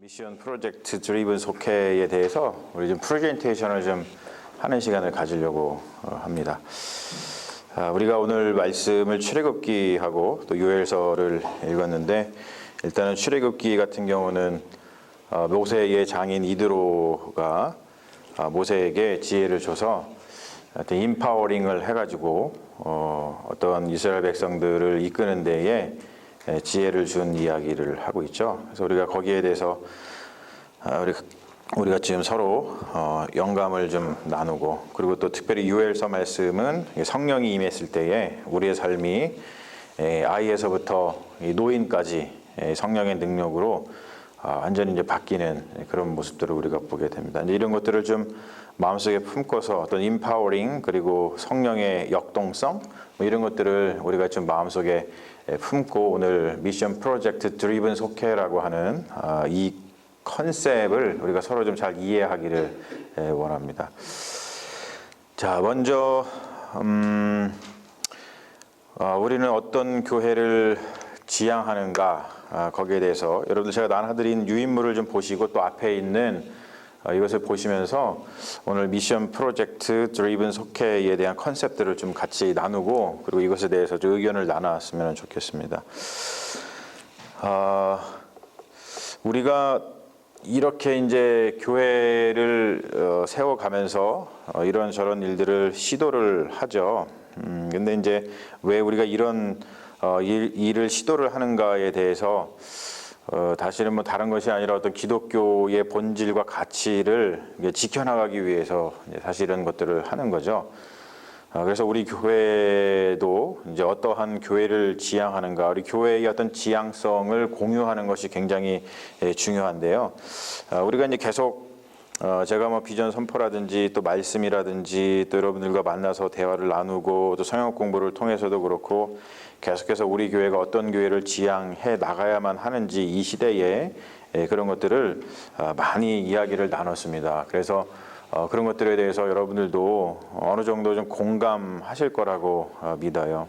미션 프로젝트 드리븐 속회에 대해서 우리 좀 프레젠테이션을 좀 하는 시간을 가지려고 합니다. 우리가 오늘 말씀을 출애굽기하고 또 요엘서를 읽었는데, 일단은 출애굽기 같은 경우는 모세의 장인 이드로가 모세에게 지혜를 줘서 임파워링을 해가지고 어떤 이스라엘 백성들을 이끄는 데에 지혜를 준 이야기를 하고 있죠. 그래서 우리가 거기에 대해서 우리가 지금 서로 영감을 좀 나누고, 그리고 또 특별히 요엘서 말씀은 성령이 임했을 때에 우리의 삶이 아이에서부터 노인까지 성령의 능력으로 완전히 이제 바뀌는 그런 모습들을 우리가 보게 됩니다. 이제 이런 것들을 좀 마음속에 품고서 어떤 임파워링, 그리고 성령의 역동성, 이런 것들을 우리가 좀 마음속에 품고 오늘 미션 프로젝트 드리븐 속회라고 하는 이 컨셉을 우리가 서로 좀 잘 이해하기를 원합니다. 자, 먼저 우리는 어떤 교회를 지향하는가, 거기에 대해서 여러분들 제가 나눠드린 유인물을 좀 보시고 또 앞에 있는 이것을 보시면서 오늘 미션 프로젝트 드리븐 속회에 대한 컨셉들을 좀 같이 나누고, 그리고 이것에 대해서 좀 의견을 나눴으면 좋겠습니다. 우리가 이렇게 이제 교회를 세워가면서 이런저런 일들을 시도를 하죠. 근데 이제 왜 우리가 이런 일을 시도를 하는가에 대해서 사실은 뭐 다른 것이 아니라 어떤 기독교의 본질과 가치를 지켜나가기 위해서 사실 이런 것들을 하는 거죠. 그래서 우리 교회도 이제 어떠한 교회를 지향하는가, 우리 교회의 어떤 지향성을 공유하는 것이 굉장히 중요한데요. 우리가 이제 계속 제가 뭐 비전 선포라든지 또 말씀이라든지 또 여러분들과 만나서 대화를 나누고 또 성역 공부를 통해서도 그렇고 계속해서 우리 교회가 어떤 교회를 지향해 나가야만 하는지 이 시대에 그런 것들을 많이 이야기를 나눴습니다. 그래서 그런 것들에 대해서 여러분들도 어느 정도 좀 공감하실 거라고 믿어요.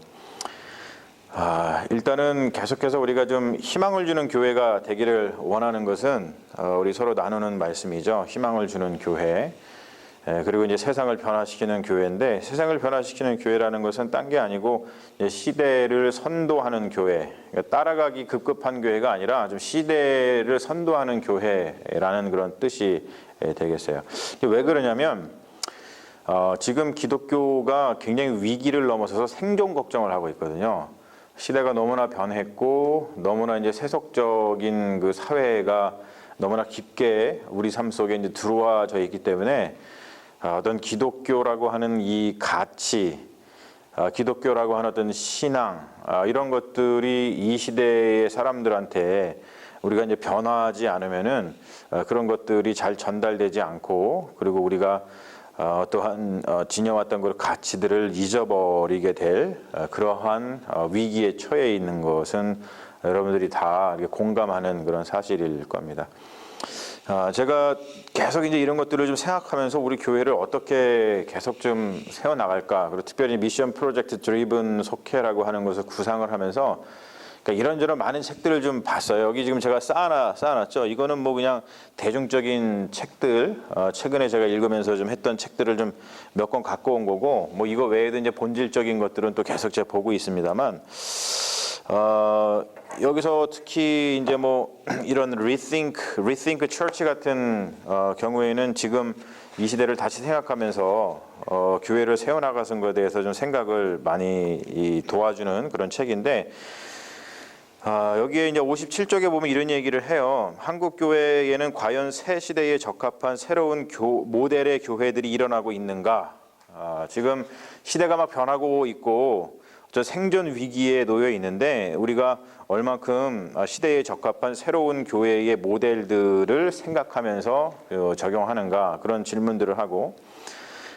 일단은 계속해서 우리가 좀 희망을 주는 교회가 되기를 원하는 것은 우리 서로 나누는 말씀이죠. 희망을 주는 교회. 그리고 이제 세상을 변화시키는 교회인데, 세상을 변화시키는 교회라는 것은 딴 게 아니고 시대를 선도하는 교회, 그러니까 따라가기 급급한 교회가 아니라 좀 시대를 선도하는 교회라는 그런 뜻이 되겠어요. 왜 그러냐면 지금 기독교가 굉장히 위기를 넘어서서 생존 걱정을 하고 있거든요. 시대가 너무나 변했고 너무나 이제 세속적인 그 사회가 너무나 깊게 우리 삶 속에 이제 들어와져 있기 때문에 어떤 기독교라고 하는 이 가치, 기독교라고 하는 어떤 신앙, 이런 것들이 이 시대의 사람들한테 우리가 이제 변화하지 않으면은 그런 것들이 잘 전달되지 않고, 그리고 우리가 또한 지녀왔던 그 가치들을 잊어버리게 될 그러한 위기에 처해 있는 것은 여러분들이 다 공감하는 그런 사실일 겁니다. 제가 계속 이제 이런 것들을 좀 생각하면서 우리 교회를 어떻게 계속 좀 세워나갈까, 그리고 특별히 미션 프로젝트 드리븐 속회라고 하는 것을 구상을 하면서 그러니까 이런저런 많은 책들을 좀 봤어요. 여기 지금 제가 쌓아놨죠. 이거는 뭐 그냥 대중적인 책들, 최근에 제가 읽으면서 좀 했던 책들을 좀 몇 권 갖고 온 거고, 뭐 이거 외에도 이제 본질적인 것들은 또 계속 제가 보고 있습니다만, 여기서 특히 이제 뭐 이런 Rethink Church 같은 경우에는 지금 이 시대를 다시 생각하면서 교회를 세워나가는 것에 대해서 좀 생각을 많이 도와주는 그런 책인데, 여기에 이제 57쪽에 보면 이런 얘기를 해요. 한국 교회에는 과연 새 시대에 적합한 새로운 모델의 교회들이 일어나고 있는가? 지금 시대가 막 변하고 있고 저 생존 위기에 놓여 있는데, 우리가 얼만큼 시대에 적합한 새로운 교회의 모델들을 생각하면서 적용하는가, 그런 질문들을 하고,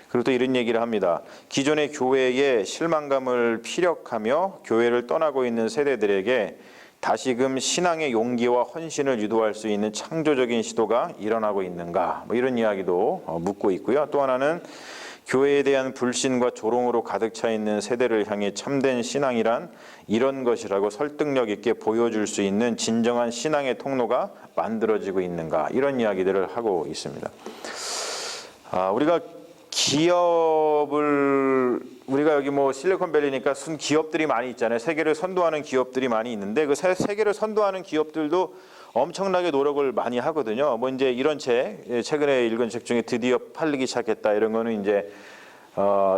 그리고 또 이런 얘기를 합니다. 기존의 교회의 실망감을 피력하며 교회를 떠나고 있는 세대들에게 다시금 신앙의 용기와 헌신을 유도할 수 있는 창조적인 시도가 일어나고 있는가, 뭐 이런 이야기도 묻고 있고요. 또 하나는 교회에 대한 불신과 조롱으로 가득 차 있는 세대를 향해 참된 신앙이란 이런 것이라고 설득력 있게 보여줄 수 있는 진정한 신앙의 통로가 만들어지고 있는가, 이런 이야기들을 하고 있습니다. 우리가 우리가 여기 뭐 실리콘밸리니까 기업들이 많이 있잖아요. 세계를 선도하는 기업들이 많이 있는데 그 세계를 선도하는 기업들도 엄청나게 노력을 많이 하거든요. 뭐 이제 이런 최근에 읽은 책 중에 드디어 팔리기 시작했다, 이런 거는 이제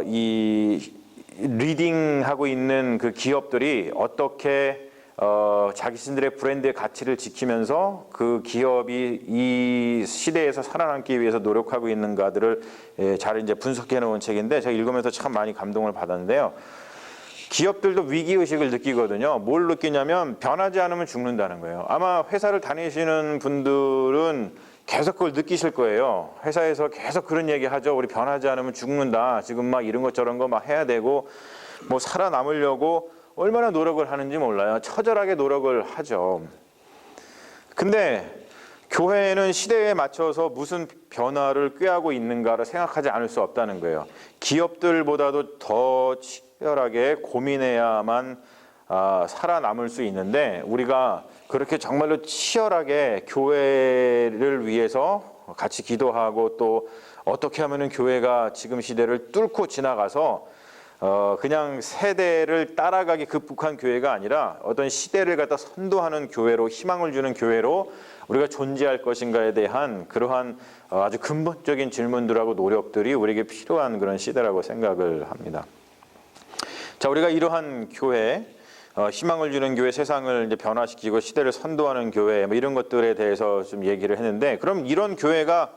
이 리딩하고 있는 그 기업들이 어떻게 자신들의 브랜드의 가치를 지키면서 그 기업이 이 시대에서 살아남기 위해서 노력하고 있는가들을 잘 이제 분석해 놓은 책인데, 제가 읽으면서 참 많이 감동을 받았는데요. 기업들도 위기의식을 느끼거든요. 뭘 느끼냐면 변하지 않으면 죽는다는 거예요. 아마 회사를 다니시는 분들은 계속 그걸 느끼실 거예요. 회사에서 계속 그런 얘기 하죠. 우리 변하지 않으면 죽는다. 지금 막 이런 것 저런 거 막 해야 되고 뭐 살아남으려고 얼마나 노력을 하는지 몰라요. 처절하게 노력을 하죠. 근데 교회는 시대에 맞춰서 무슨 변화를 꾀하고 있는가를 생각하지 않을 수 없다는 거예요. 기업들보다도 더 치열하게 고민해야만 살아남을 수 있는데, 우리가 그렇게 정말로 치열하게 교회를 위해서 같이 기도하고 또 어떻게 하면은 교회가 지금 시대를 뚫고 지나가서 그냥 세대를 따라가기 극복한 교회가 아니라 어떤 시대를 갖다 선도하는 교회로, 희망을 주는 교회로 우리가 존재할 것인가에 대한 그러한 아주 근본적인 질문들하고 노력들이 우리에게 필요한 그런 시대라고 생각을 합니다. 자, 우리가 이러한 교회, 희망을 주는 교회, 세상을 이제 변화시키고 시대를 선도하는 교회, 뭐 이런 것들에 대해서 좀 얘기를 했는데, 그럼 이런 교회가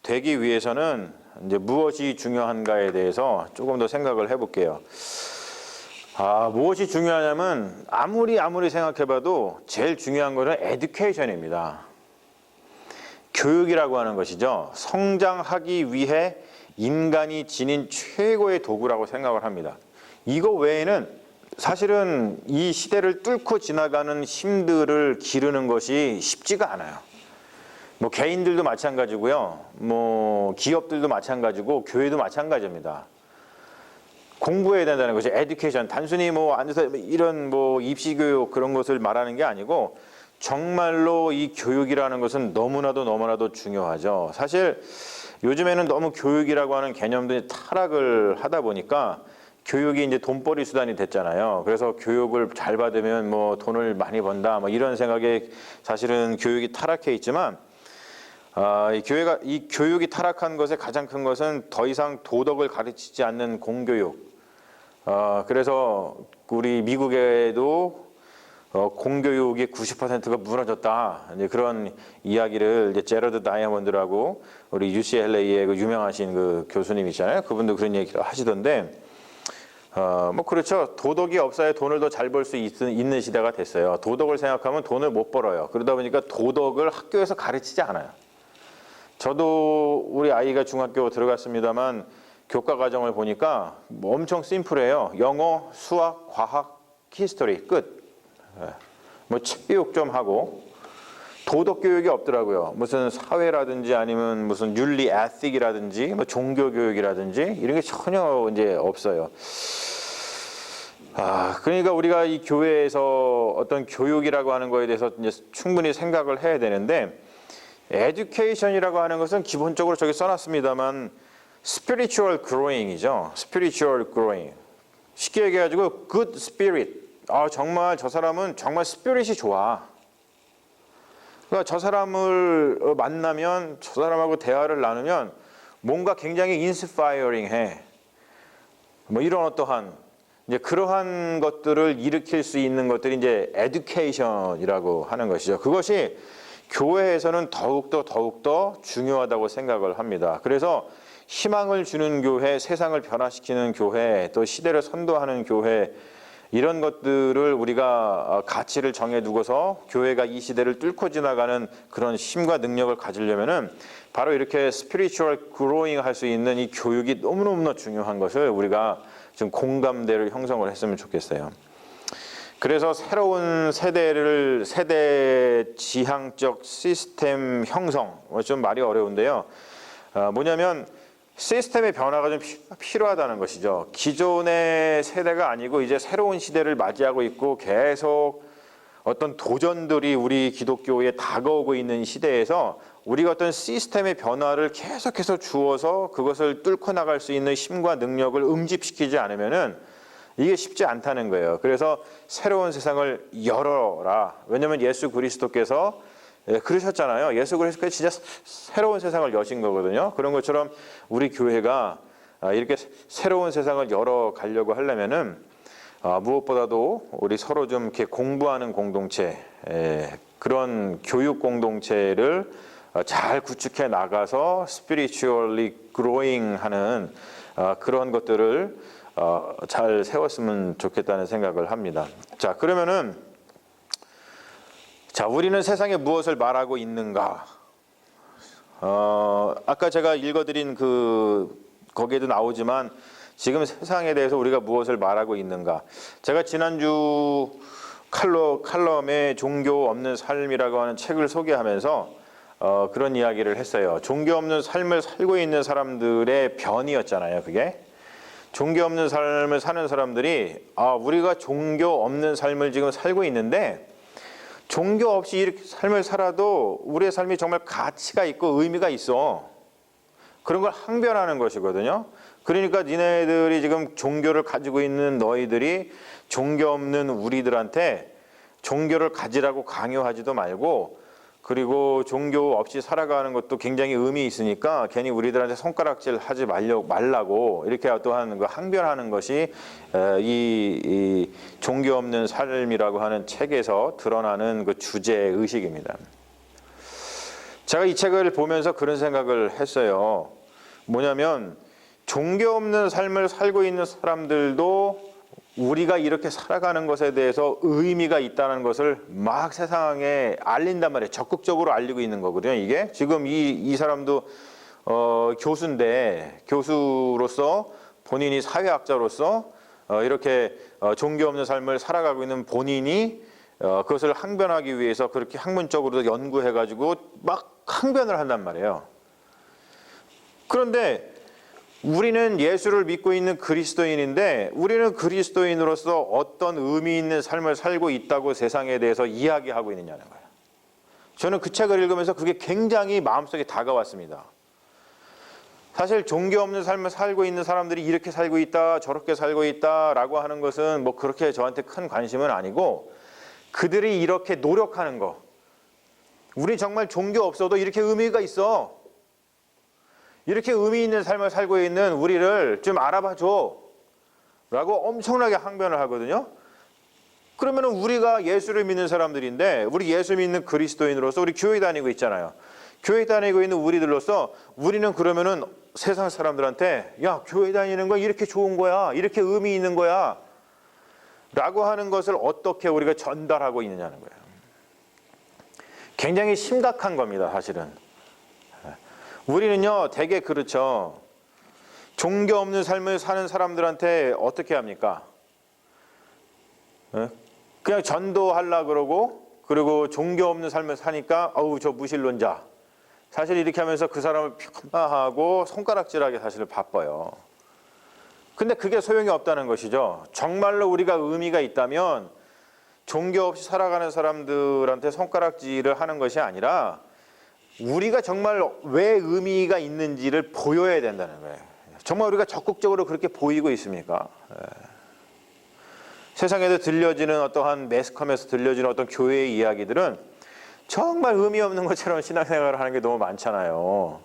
되기 위해서는 이제 무엇이 중요한가에 대해서 조금 더 생각을 해볼게요. 무엇이 중요하냐면 아무리 생각해봐도 제일 중요한 것은 에듀케이션입니다. 교육이라고 하는 것이죠. 성장하기 위해 인간이 지닌 최고의 도구라고 생각을 합니다. 이거 외에는 사실은 이 시대를 뚫고 지나가는 힘들을 기르는 것이 쉽지가 않아요. 뭐 개인들도 마찬가지고요. 뭐 기업들도 마찬가지고 교회도 마찬가지입니다. 공부해야 된다는 것이 에듀케이션. 단순히 뭐 앉아서 이런 뭐 입시 교육 그런 것을 말하는 게 아니고 정말로 이 교육이라는 것은 너무나도 중요하죠. 사실 요즘에는 너무 교육이라고 하는 개념들이 타락을 하다 보니까 교육이 이제 돈벌이 수단이 됐잖아요. 그래서 교육을 잘 받으면 뭐 돈을 많이 번다, 뭐 이런 생각에 사실은 교육이 타락해 있지만, 이 교육이 타락한 것의 가장 큰 것은 더 이상 도덕을 가르치지 않는 공교육. 그래서 우리 미국에도 공교육의 90%가 무너졌다, 이제 그런 이야기를 이제 제러드 다이아몬드라고 우리 UCLA의 그 유명하신 그 교수님 있잖아요. 그분도 그런 얘기를 하시던데, 뭐 그렇죠. 도덕이 없어야 돈을 더 잘 벌 수 있는 시대가 됐어요. 도덕을 생각하면 돈을 못 벌어요. 그러다 보니까 도덕을 학교에서 가르치지 않아요. 저도 우리 아이가 중학교 들어갔습니다만 교과 과정을 보니까 뭐 엄청 심플해요. 영어, 수학, 과학, 히스토리 끝. 뭐 책 교육 좀 하고 도덕 교육이 없더라고요. 무슨 사회라든지 아니면 무슨 윤리, 에틱이라든지 뭐 종교 교육이라든지 이런 게 전혀 이제 없어요. 그러니까 우리가 이 교회에서 어떤 교육이라고 하는 거에 대해서 이제 충분히 생각을 해야 되는데, 에듀케이션이라고 하는 것은 기본적으로 저기 써놨습니다만 spiritual growing이죠. spiritual growing. 쉽게 얘기해가지고 good spirit. 정말 저 사람은 정말 스피릿이 좋아. 그러니까 저 사람을 만나면, 저 사람하고 대화를 나누면 뭔가 굉장히 인스파이어링해. 뭐 이런 어떠한 이제 그러한 것들을 일으킬 수 있는 것들이 이제 에듀케이션이라고 하는 것이죠. 그것이 교회에서는 더욱더 중요하다고 생각을 합니다. 그래서 희망을 주는 교회, 세상을 변화시키는 교회, 또 시대를 선도하는 교회, 이런 것들을 우리가 가치를 정해두고서 교회가 이 시대를 뚫고 지나가는 그런 힘과 능력을 가지려면은 바로 이렇게 스피리추얼 그로잉 할 수 있는 이 교육이 너무너무 중요한 것을 우리가 좀 공감대를 형성을 했으면 좋겠어요. 그래서 새로운 세대 지향적 시스템 형성, 좀 말이 어려운데요. 뭐냐면 시스템의 변화가 좀 필요하다는 것이죠. 기존의 세대가 아니고 이제 새로운 시대를 맞이하고 있고 계속 어떤 도전들이 우리 기독교에 다가오고 있는 시대에서 우리가 어떤 시스템의 변화를 계속해서 주어서 그것을 뚫고 나갈 수 있는 힘과 능력을 응집시키지 않으면은 이게 쉽지 않다는 거예요. 그래서 새로운 세상을 열어라. 왜냐하면 예수 그리스도께서 그러셨잖아요. 예수 그리스도께서 진짜 새로운 세상을 여신 거거든요. 그런 것처럼 우리 교회가 이렇게 새로운 세상을 열어가려고 하려면은 무엇보다도 우리 서로 좀 이렇게 공부하는 공동체, 그런 교육 공동체를 잘 구축해 나가서 spiritually growing 하는 그런 것들을 잘 세웠으면 좋겠다는 생각을 합니다. 자, 그러면은 우리는 세상에 무엇을 말하고 있는가? 아까 제가 읽어드린 거기에도 나오지만 지금 세상에 대해서 우리가 무엇을 말하고 있는가? 제가 지난주 칼럼에 종교 없는 삶이라고 하는 책을 소개하면서 그런 이야기를 했어요. 종교 없는 삶을 살고 있는 사람들의 변이었잖아요, 그게. 종교 없는 삶을 사는 사람들이 우리가 종교 없는 삶을 지금 살고 있는데 종교 없이 이렇게 삶을 살아도 우리의 삶이 정말 가치가 있고 의미가 있어. 그런 걸 항변하는 것이거든요. 그러니까 니네들이 지금 종교를 가지고 있는 너희들이 종교 없는 우리들한테 종교를 가지라고 강요하지도 말고, 그리고 종교 없이 살아가는 것도 굉장히 의미 있으니까 괜히 우리들한테 손가락질 하지 말라고 이렇게 또한 항변하는 것이 이 종교 없는 삶이라고 하는 책에서 드러나는 그 주제 의식입니다. 제가 이 책을 보면서 그런 생각을 했어요. 뭐냐면 종교 없는 삶을 살고 있는 사람들도 우리가 이렇게 살아가는 것에 대해서 의미가 있다는 것을 막 세상에 알린단 말이에요. 적극적으로 알리고 있는 거거든요. 이게 지금 이 사람도 교수인데, 교수로서 본인이 사회학자로서 이렇게 종교 없는 삶을 살아가고 있는 본인이 그것을 항변하기 위해서 그렇게 학문적으로 연구해가지고 막 항변을 한단 말이에요. 그런데 우리는 예수를 믿고 있는 그리스도인인데 우리는 그리스도인으로서 어떤 의미 있는 삶을 살고 있다고 세상에 대해서 이야기하고 있느냐는 거예요. 저는 그 책을 읽으면서 그게 굉장히 마음속에 다가왔습니다. 사실 종교 없는 삶을 살고 있는 사람들이 이렇게 살고 있다, 저렇게 살고 있다라고 하는 것은 뭐 그렇게 저한테 큰 관심은 아니고, 그들이 이렇게 노력하는 거, 우리 정말 종교 없어도 이렇게 의미가 있어, 이렇게 의미 있는 삶을 살고 있는 우리를 좀 알아봐 줘 라고 엄청나게 항변을 하거든요. 그러면 우리가 예수를 믿는 사람들인데, 우리 예수 믿는 그리스도인으로서 우리 교회 다니고 있잖아요. 교회 다니고 있는 우리들로서 우리는 그러면은 세상 사람들한테 야, 교회 다니는 거 이렇게 좋은 거야, 이렇게 의미 있는 거야 라고 하는 것을 어떻게 우리가 전달하고 있느냐는 거예요. 굉장히 심각한 겁니다, 사실은. 우리는요, 되게 그렇죠. 종교 없는 삶을 사는 사람들한테 어떻게 합니까? 그냥 전도하려고 그러고, 그리고 종교 없는 삶을 사니까 저 무신론자. 사실 이렇게 하면서 그 사람을 폄하하고 손가락질하기 사실 바빠요. 근데 그게 소용이 없다는 것이죠. 정말로 우리가 의미가 있다면 종교 없이 살아가는 사람들한테 손가락질을 하는 것이 아니라 우리가 정말 왜 의미가 있는지를 보여야 된다는 거예요. 정말 우리가 적극적으로 그렇게 보이고 있습니까? 세상에도 들려지는 어떠한 매스컴에서 들려지는 어떤 교회의 이야기들은 정말 의미 없는 것처럼 신앙생활을 하는 게 너무 많잖아요.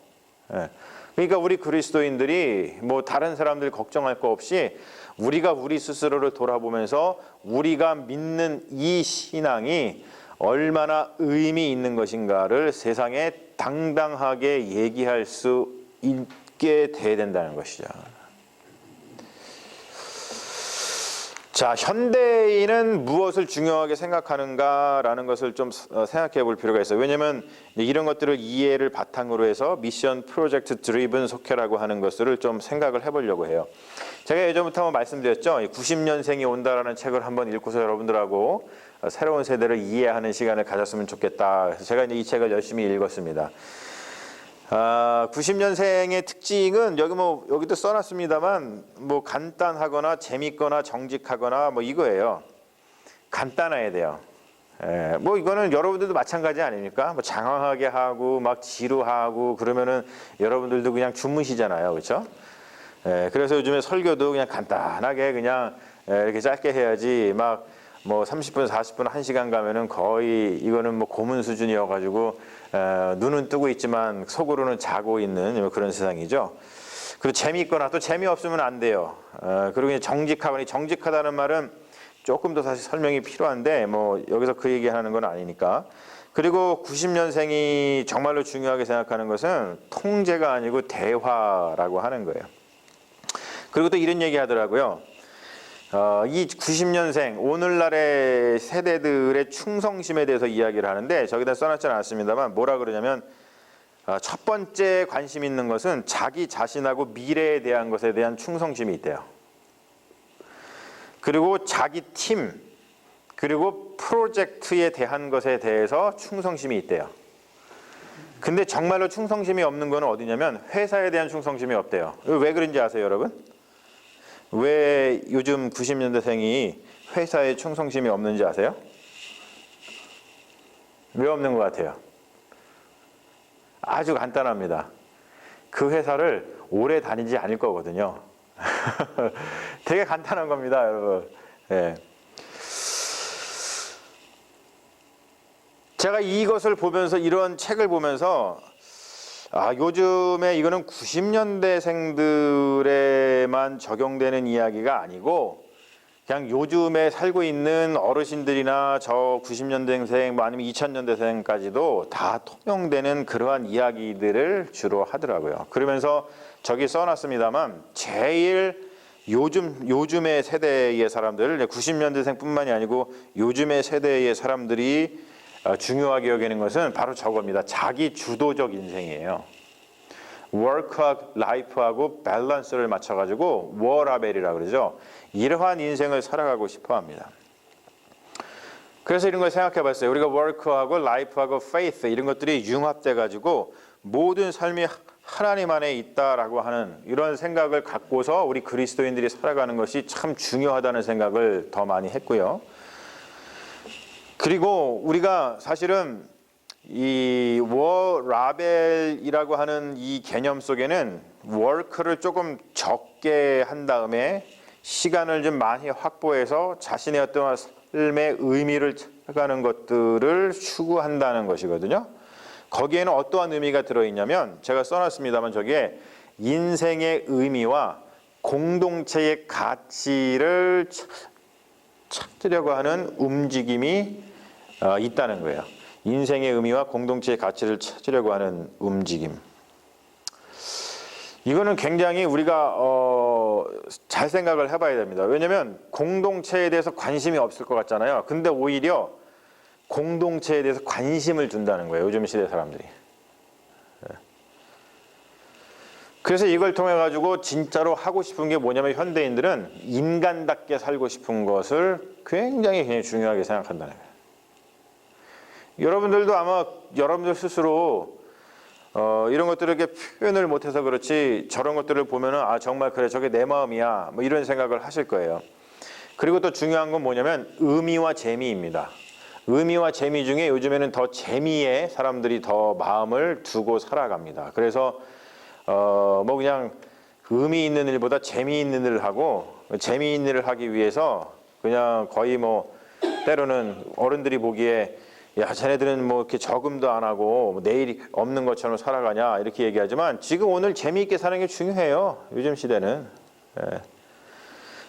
그러니까 우리 그리스도인들이 뭐 다른 사람들 걱정할 거 없이 우리가 우리 스스로를 돌아보면서 우리가 믿는 이 신앙이 얼마나 의미 있는 것인가를 세상에 당당하게 얘기할 수 있게 돼야 된다는 것이죠. 자, 현대인은 무엇을 중요하게 생각하는가라는 것을 좀 생각해 볼 필요가 있어요. 왜냐하면 이런 것들을 이해를 바탕으로 해서 미션 프로젝트 드리븐 속회라고 하는 것들을 좀 생각을 해보려고 해요. 제가 예전부터 한번 말씀드렸죠. 90년생이 온다라는 책을 한번 읽고서 여러분들하고 새로운 세대를 이해하는 시간을 가졌으면 좋겠다. 그래서 제가 이제 이 책을 열심히 읽었습니다. 90년생의 특징은 여기도 써놨습니다만 뭐 간단하거나 재밌거나 정직하거나 뭐 이거예요. 간단해야 돼요. 뭐 이거는 여러분들도 마찬가지 아닙니까? 뭐 장황하게 하고 막 지루하고 그러면은 여러분들도 그냥 주무시잖아요, 그렇죠? 그래서 요즘에 설교도 그냥 간단하게 그냥 이렇게 짧게 해야지 막 뭐 30분, 40분, 1시간 가면은 거의 이거는 뭐 고문 수준이어가지고 눈은 뜨고 있지만 속으로는 자고 있는 그런 세상이죠. 그리고 재미있거나 또 재미없으면 안 돼요. 그리고 그냥 정직하거나 정직하다는 말은 조금 더 사실 설명이 필요한데 뭐 여기서 그 얘기하는 건 아니니까. 그리고 90년생이 정말로 중요하게 생각하는 것은 통제가 아니고 대화라고 하는 거예요. 그리고 또 이런 얘기 하더라고요. 이 90년생 오늘날의 세대들의 충성심에 대해서 이야기를 하는데 저기다 써놨지 않았습니다만 뭐라 그러냐면 첫 번째 관심 있는 것은 자기 자신하고 미래에 대한 것에 대한 충성심이 있대요. 그리고 자기 팀 그리고 프로젝트에 대한 것에 대해서 충성심이 있대요. 근데 정말로 충성심이 없는 건 어디냐면 회사에 대한 충성심이 없대요. 왜 그런지 아세요, 여러분? 왜 요즘 90년대생이 회사에 충성심이 없는지 아세요? 왜 없는 것 같아요? 아주 간단합니다. 그 회사를 오래 다니지 않을 거거든요. 되게 간단한 겁니다, 여러분. 예. 제가 이것을 보면서 이런 책을 보면서 요즘에 이거는 90년대생들에만 적용되는 이야기가 아니고 그냥 요즘에 살고 있는 어르신들이나 저 90년대생 뭐 아니면 2000년대생까지도 다 통용되는 그러한 이야기들을 주로 하더라고요. 그러면서 저기 써놨습니다만 제일 요즘의 세대의 사람들, 90년대생뿐만이 아니고 요즘의 세대의 사람들이 중요하게 여기는 것은 바로 저겁니다. 자기 주도적 인생이에요. 워크하고 라이프하고 밸런스를 맞춰가지고 워라벨이라고 그러죠. 이러한 인생을 살아가고 싶어 합니다. 그래서 이런 걸 생각해 봤어요. 우리가 워크하고 라이프하고 페이스 이런 것들이 융합돼가지고 모든 삶이 하나님 안에 있다라고 하는 이런 생각을 갖고서 우리 그리스도인들이 살아가는 것이 참 중요하다는 생각을 더 많이 했고요. 그리고 우리가 사실은 이 워라벨이라고 하는 이 개념 속에는 워크를 조금 적게 한 다음에 시간을 좀 많이 확보해서 자신의 어떤 삶의 의미를 찾아가는 것들을 추구한다는 것이거든요. 거기에는 어떠한 의미가 들어있냐면 제가 써놨습니다만 저기에 인생의 의미와 공동체의 가치를 찾으려고 하는 움직임이 있다는 거예요. 인생의 의미와 공동체의 가치를 찾으려고 하는 움직임. 이거는 굉장히 우리가 잘 생각을 해봐야 됩니다. 왜냐하면 공동체에 대해서 관심이 없을 것 같잖아요. 근데 오히려 공동체에 대해서 관심을 준다는 거예요. 요즘 시대 사람들이. 그래서 이걸 통해 가지고 진짜로 하고 싶은 게 뭐냐면 현대인들은 인간답게 살고 싶은 것을 굉장히 중요하게 생각한다는 거예요. 여러분들도 아마 여러분들 스스로 이런 것들을 이렇게 표현을 못해서 그렇지 저런 것들을 보면은 정말 그래 저게 내 마음이야 뭐 이런 생각을 하실 거예요. 그리고 또 중요한 건 뭐냐면 의미와 재미입니다. 의미와 재미 중에 요즘에는 더 재미에 사람들이 더 마음을 두고 살아갑니다. 그래서 뭐 그냥 의미 있는 일보다 재미있는 일을 하고 재미있는 일을 하기 위해서 그냥 거의 뭐 때로는 어른들이 보기에 야 쟤네들은 뭐 이렇게 저금도 안 하고 뭐 내일이 없는 것처럼 살아가냐 이렇게 얘기하지만 지금 오늘 재미있게 사는 게 중요해요. 요즘 시대는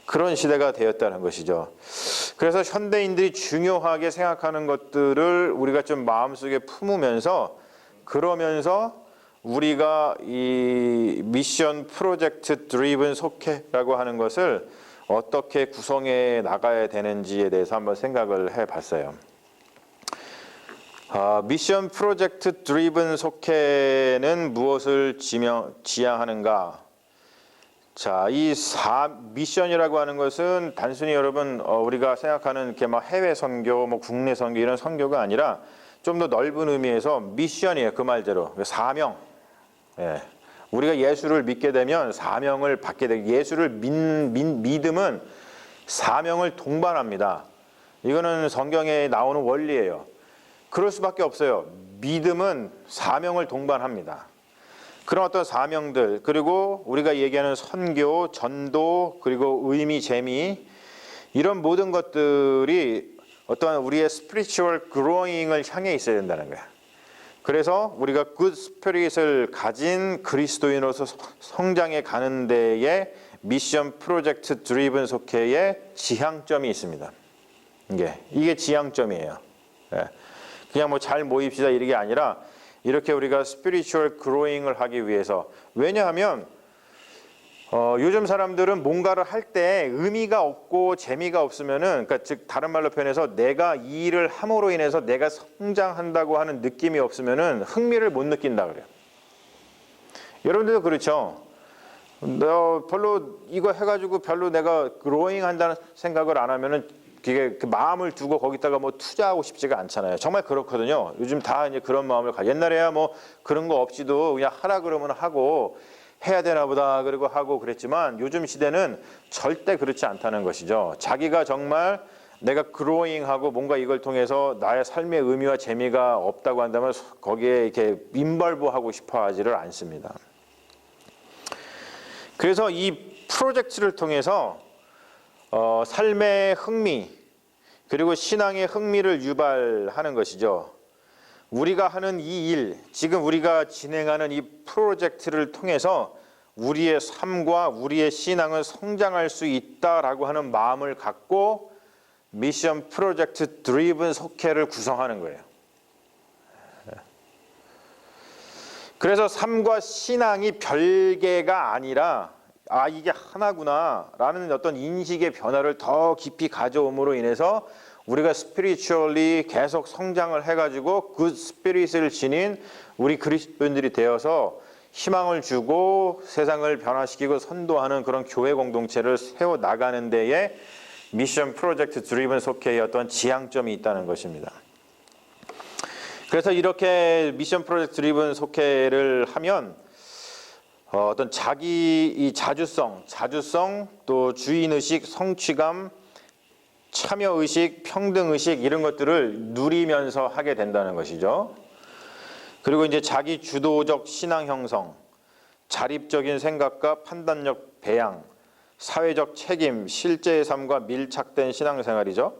그런 시대가 되었다는 것이죠. 그래서 현대인들이 중요하게 생각하는 것들을 우리가 좀 마음속에 품으면서 그러면서 우리가 이 미션 프로젝트 드리븐 속회라고 하는 것을 어떻게 구성해 나가야 되는지에 대해서 한번 생각을 해봤어요. 미션 프로젝트 드리븐 속회는 무엇을 지향하는가? 자, 이 미션이라고 하는 것은 단순히 여러분 우리가 생각하는 이렇게 막 해외 선교, 뭐 국내 선교 이런 선교가 아니라 좀 더 넓은 의미에서 미션이에요. 그 말대로 사명. 예. 우리가 예수를 믿게 되면 사명을 받게 되고 예수를 믿음은 사명을 동반합니다. 이거는 성경에 나오는 원리예요. 그럴 수밖에 없어요. 믿음은 사명을 동반합니다. 그런 어떤 사명들, 그리고 우리가 얘기하는 선교, 전도, 그리고 의미, 재미, 이런 모든 것들이 어떤 우리의 spiritual growing을 향해 있어야 된다는 거야. 그래서 우리가 good spirit을 가진 그리스도인으로서 성장해 가는 데에 미션 프로젝트 드리븐 속회의 지향점이 있습니다. 이게 지향점이에요. 그냥 뭐 잘 모입시다 이게 아니라 이렇게 우리가 스피리추얼 그로잉을 하기 위해서, 왜냐하면 요즘 사람들은 뭔가를 할 때 의미가 없고 재미가 없으면은, 그러니까 즉 다른 말로 표현해서 내가 이 일을 함으로 인해서 내가 성장한다고 하는 느낌이 없으면은 흥미를 못 느낀다 그래요. 여러분들도 그렇죠. 별로 이거 해가지고 별로 내가 그로잉 한다는 생각을 안 하면은 그게 그 마음을 두고 거기다가 뭐 투자하고 싶지가 않잖아요. 정말 그렇거든요. 요즘 다 이제 그런 마음을 옛날에야 뭐 그런 거 없이도 그냥 하라 그러면 하고 해야 되나 보다 그리고 하고 그랬지만 요즘 시대는 절대 그렇지 않다는 것이죠. 자기가 정말 내가 그로잉하고 뭔가 이걸 통해서 나의 삶의 의미와 재미가 없다고 한다면 거기에 이렇게 인벌브하고 싶어 하지를 않습니다. 그래서 이 프로젝트를 통해서 삶의 흥미 그리고 신앙의 흥미를 유발하는 것이죠. 우리가 하는 이 일, 지금 우리가 진행하는 이 프로젝트를 통해서 우리의 삶과 우리의 신앙은 성장할 수 있다라고 하는 마음을 갖고 미션 프로젝트 드리븐 속회를 구성하는 거예요. 그래서 삶과 신앙이 별개가 아니라 이게 하나구나 라는 어떤 인식의 변화를 더 깊이 가져옴으로 인해서 우리가 스피리추얼리 계속 성장을 해가지고 그 스피릿을 지닌 우리 그리스도인들이 되어서 희망을 주고 세상을 변화시키고 선도하는 그런 교회 공동체를 세워나가는 데에 미션 프로젝트 드리븐 속회의 어떤 지향점이 있다는 것입니다. 그래서 이렇게 미션 프로젝트 드리븐 속회를 하면 어떤 자기 이 자주성 또 주인의식, 성취감, 참여의식, 평등의식 이런 것들을 누리면서 하게 된다는 것이죠. 그리고 이제 자기 주도적 신앙 형성, 자립적인 생각과 판단력 배양, 사회적 책임, 실제의 삶과 밀착된 신앙생활이죠.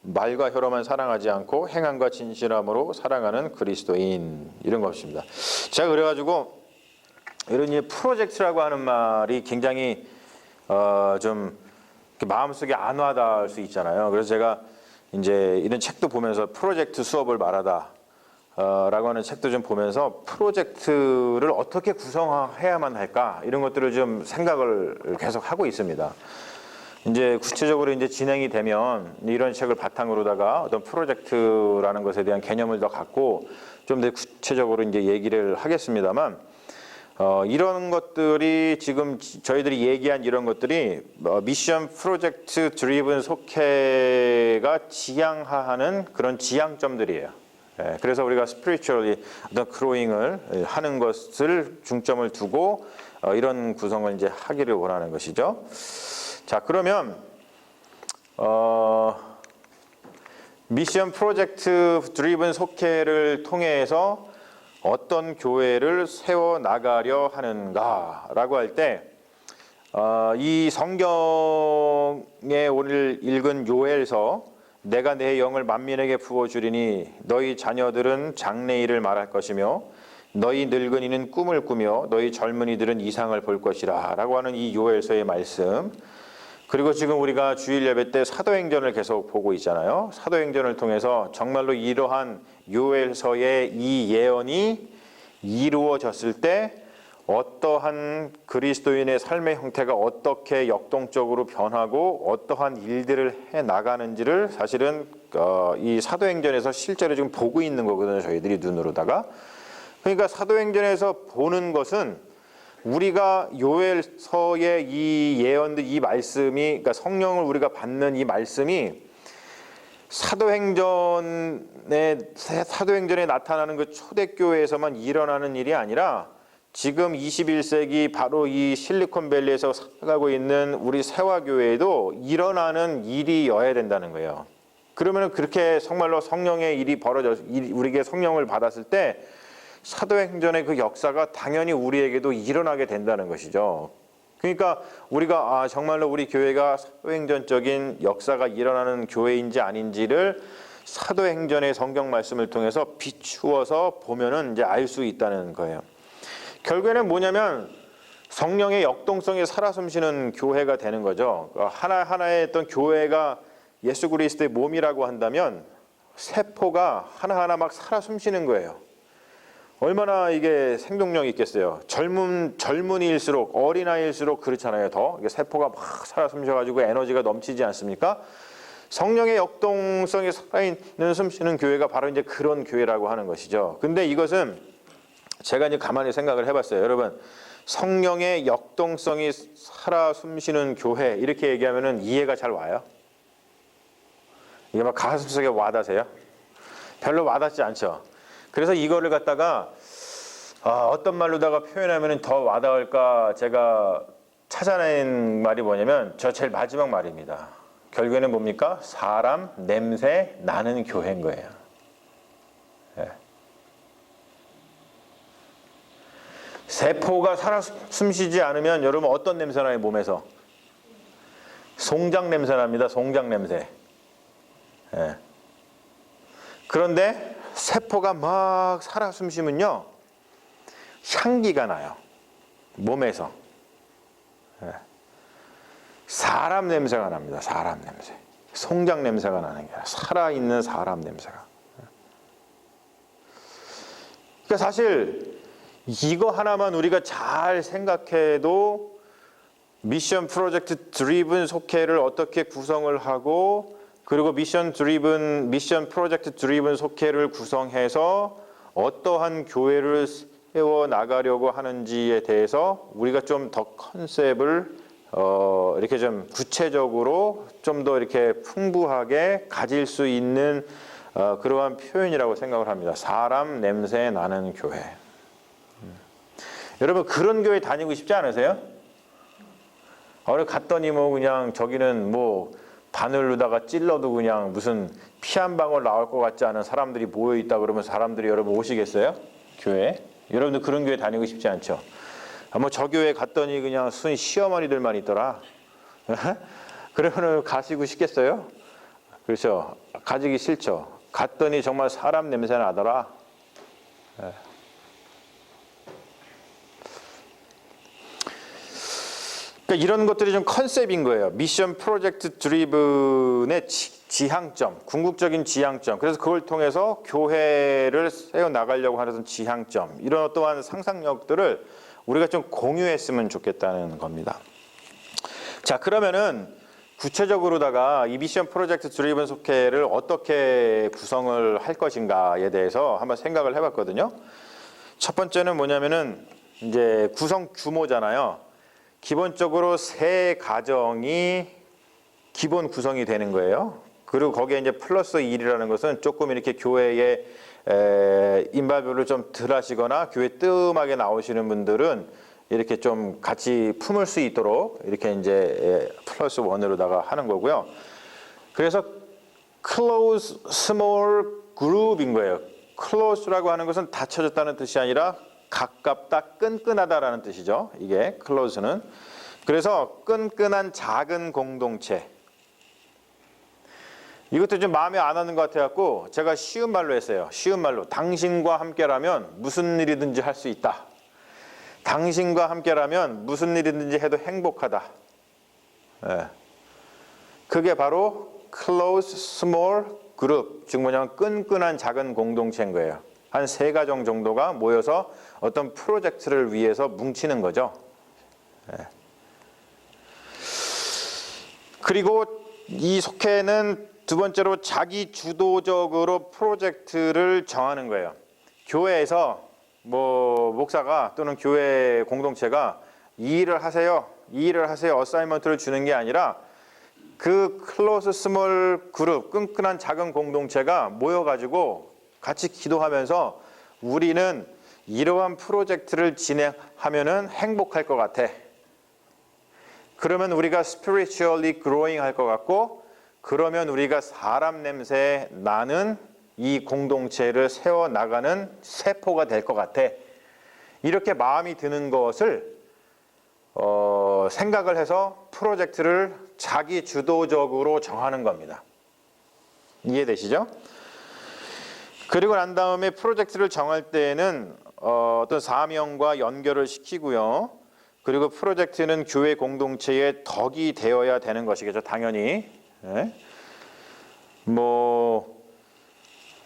말과 혀로만 사랑하지 않고 행함과 진실함으로 사랑하는 그리스도인, 이런 것입니다. 제가 그래가지고 이런 프로젝트라고 하는 말이 굉장히 좀 마음속에 안 와닿을 수 있잖아요. 그래서 제가 이제 이런 책도 보면서 프로젝트 수업을 말하다 라고 하는 책도 좀 보면서 프로젝트를 어떻게 구성해야만 할까 이런 것들을 좀 생각을 계속 하고 있습니다. 이제 구체적으로 이제 진행이 되면 이런 책을 바탕으로다가 어떤 프로젝트라는 것에 대한 개념을 더 갖고 좀 더 구체적으로 이제 얘기를 하겠습니다만, 이런 것들이 지금 저희들이 얘기한 이런 것들이 미션 프로젝트 드리븐 속회가 지향하는 그런 지향점들이에요. 그래서 우리가 스피리추얼리 어떤 크로잉을 하는 것을 중점을 두고 이런 구성을 이제 하기를 원하는 것이죠. 자, 그러면 미션 프로젝트 드리븐 속회를 통해서 어떤 교회를 세워나가려 하는가라고 할 때 이 성경에 오늘 읽은 요엘서, 내가 내 영을 만민에게 부어주리니 너희 자녀들은 장래일을 말할 것이며 너희 늙은이는 꿈을 꾸며 너희 젊은이들은 이상을 볼 것이라 라고 하는 이 요엘서의 말씀, 그리고 지금 우리가 주일 예배 때 사도행전을 계속 보고 있잖아요. 사도행전을 통해서 정말로 이러한 요엘서의 이 예언이 이루어졌을 때 어떠한 그리스도인의 삶의 형태가 어떻게 역동적으로 변하고 어떠한 일들을 해나가는지를 사실은 이 사도행전에서 실제로 지금 보고 있는 거거든요. 저희들이 눈으로다가. 그러니까 사도행전에서 보는 것은 우리가 요엘서의 이 예언들, 이 말씀이, 그러니까 성령을 우리가 받는 이 말씀이 사도행전에 나타나는 그 초대교회에서만 일어나는 일이 아니라 지금 21세기 바로 이 실리콘밸리에서 살아가고 있는 우리 세화교회에도 일어나는 일이어야 된다는 거예요. 그러면 그렇게 정말로 성령의 일이 우리에게 성령을 받았을 때 사도행전의 그 역사가 당연히 우리에게도 일어나게 된다는 것이죠. 그러니까 우리가 정말로 우리 교회가 사도행전적인 역사가 일어나는 교회인지 아닌지를 사도행전의 성경 말씀을 통해서 비추어서 보면은 이제 알 수 있다는 거예요. 결국에는 뭐냐면 성령의 역동성이 살아 숨쉬는 교회가 되는 거죠. 하나하나의 어떤 교회가 예수 그리스도의 몸이라고 한다면 세포가 하나하나 막 살아 숨쉬는 거예요. 얼마나 이게 생동력이 있겠어요. 젊은이일수록, 어린아이일수록 그렇잖아요. 더 이게 세포가 막 살아 숨쉬어가지고 에너지가 넘치지 않습니까? 성령의 역동성이 살아있는 숨쉬는 교회가 바로 이제 그런 교회라고 하는 것이죠. 근데 이것은 제가 이제 가만히 생각을 해봤어요. 여러분, 성령의 역동성이 살아 숨쉬는 교회 이렇게 얘기하면은 이해가 잘 와요? 이게 막 가슴속에 와닿으세요? 별로 와닿지 않죠. 그래서 이거를 갖다가 어떤 말로다가 표현하면 더 와닿을까 제가 찾아낸 말이 뭐냐면 저 제일 마지막 말입니다. 결국에는 뭡니까? 사람 냄새 나는 교회인 거예요. 네. 세포가 살아 숨쉬지 않으면 여러분 어떤 냄새 나요? 몸에서? 송장 냄새 납니다. 송장 냄새. 네. 그런데 세포가 막 살아 숨쉬면요 향기가 나요. 몸에서. 네. 사람 냄새가 납니다. 사람 냄새. 송장 냄새가 나는 게 아니라 살아있는 사람 냄새가. 그러니까 사실 이거 하나만 우리가 잘 생각해도 미션 프로젝트 드리븐 속회를 어떻게 구성을 하고 그리고 미션 프로젝트 드리븐 속회를 구성해서 어떠한 교회를 세워 나가려고 하는지에 대해서 우리가 좀 더 컨셉을 이렇게 좀 구체적으로 좀 더 이렇게 풍부하게 가질 수 있는 그러한 표현이라고 생각을 합니다. 사람 냄새 나는 교회. 여러분 그런 교회 다니고 싶지 않으세요? 갔더니 뭐 그냥 저기는 뭐 바늘로다가 찔러도 그냥 무슨 피 한 방울 나올 것 같지 않은 사람들이 모여 있다 그러면 사람들이 여러분 오시겠어요? 교회? 여러분들 그런 교회 다니고 싶지 않죠? 뭐 저 교회 갔더니 그냥 순 시어머니들만 있더라. 그러면 가시고 싶겠어요? 그렇죠? 가지기 싫죠? 갔더니 정말 사람 냄새 나더라. 그러니까 이런 것들이 좀 컨셉인 거예요. 미션 프로젝트 드리븐의 지향점, 궁극적인 지향점. 그래서 그걸 통해서 교회를 세워 나가려고 하는 지향점, 이런 어떠한 상상력들을 우리가 좀 공유했으면 좋겠다는 겁니다. 자, 그러면은 구체적으로다가 이 미션 프로젝트 드리븐 속회를 어떻게 구성을 할 것인가에 대해서 한번 생각을 해봤거든요. 첫 번째는 뭐냐면은 이제 구성 규모잖아요. 기본적으로 3가정이 기본 구성이 되는 거예요. 그리고 거기에 이제 플러스 1이라는 것은 조금 이렇게 교회에 인발부를 좀 덜 하시거나 교회 뜸하게 나오시는 분들은 이렇게 좀 같이 품을 수 있도록 이렇게 이제 플러스 1으로다가 하는 거고요. 그래서 close small group인 거예요. close라고 하는 것은 닫혀졌다는 뜻이 아니라 가깝다, 끈끈하다라는 뜻이죠. 이게 close는. 그래서 끈끈한 작은 공동체. 이것도 좀 마음에 안 하는 것 같아갖고 제가 쉬운 말로 했어요. 쉬운 말로. 당신과 함께라면 무슨 일이든지 할 수 있다. 당신과 함께라면 무슨 일이든지 해도 행복하다. 네. 그게 바로 close small group, 즉 뭐냐면 끈끈한 작은 공동체인 거예요. 한 3가정 정도가 모여서 어떤 프로젝트를 위해서 뭉치는 거죠. 네. 그리고 이 속회는 두 번째로 자기 주도적으로 프로젝트를 정하는 거예요. 교회에서 뭐 목사가 또는 교회 공동체가 이 일을 하세요, 어사이먼트를 주는 게 아니라 그 클로스 스몰 그룹, 끈끈한 작은 공동체가 모여가지고 같이 기도하면서 우리는 이러한 프로젝트를 진행하면은 행복할 것 같아. 그러면 우리가 spiritually growing 할 것 같고, 그러면 우리가 사람 냄새 나는 이 공동체를 세워나가는 세포가 될 것 같아. 이렇게 마음이 드는 것을 생각을 해서 프로젝트를 자기 주도적으로 정하는 겁니다. 이해되시죠? 그리고 난 다음에 프로젝트를 정할 때에는 어떤 사명과 연결을 시키고요. 그리고 프로젝트는 교회 공동체의 덕이 되어야 되는 것이겠죠. 당연히. 네.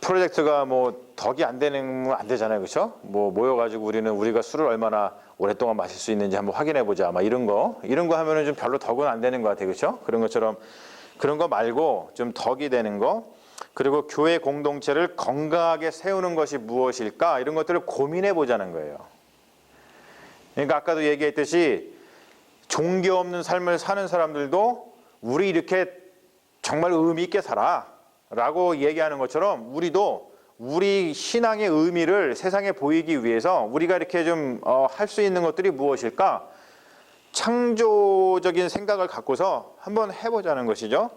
프로젝트가 덕이 안 되는 안 되잖아요. 그렇죠? 모여가지고 우리가 술을 얼마나 오랫동안 마실 수 있는지 한번 확인해 보자. 이런 거 하면은 좀 별로 덕은 안 되는 것 같아요. 그렇죠? 그런 것처럼 그런 거 말고 좀 덕이 되는 거. 그리고 교회 공동체를 건강하게 세우는 것이 무엇일까? 이런 것들을 고민해 보자는 거예요. 그러니까 아까도 얘기했듯이 종교 없는 삶을 사는 사람들도 우리 이렇게 정말 의미 있게 살아 라고 얘기하는 것처럼 우리도 우리 신앙의 의미를 세상에 보이기 위해서 우리가 이렇게 좀 할 수 있는 것들이 무엇일까? 창조적인 생각을 갖고서 한번 해보자는 것이죠.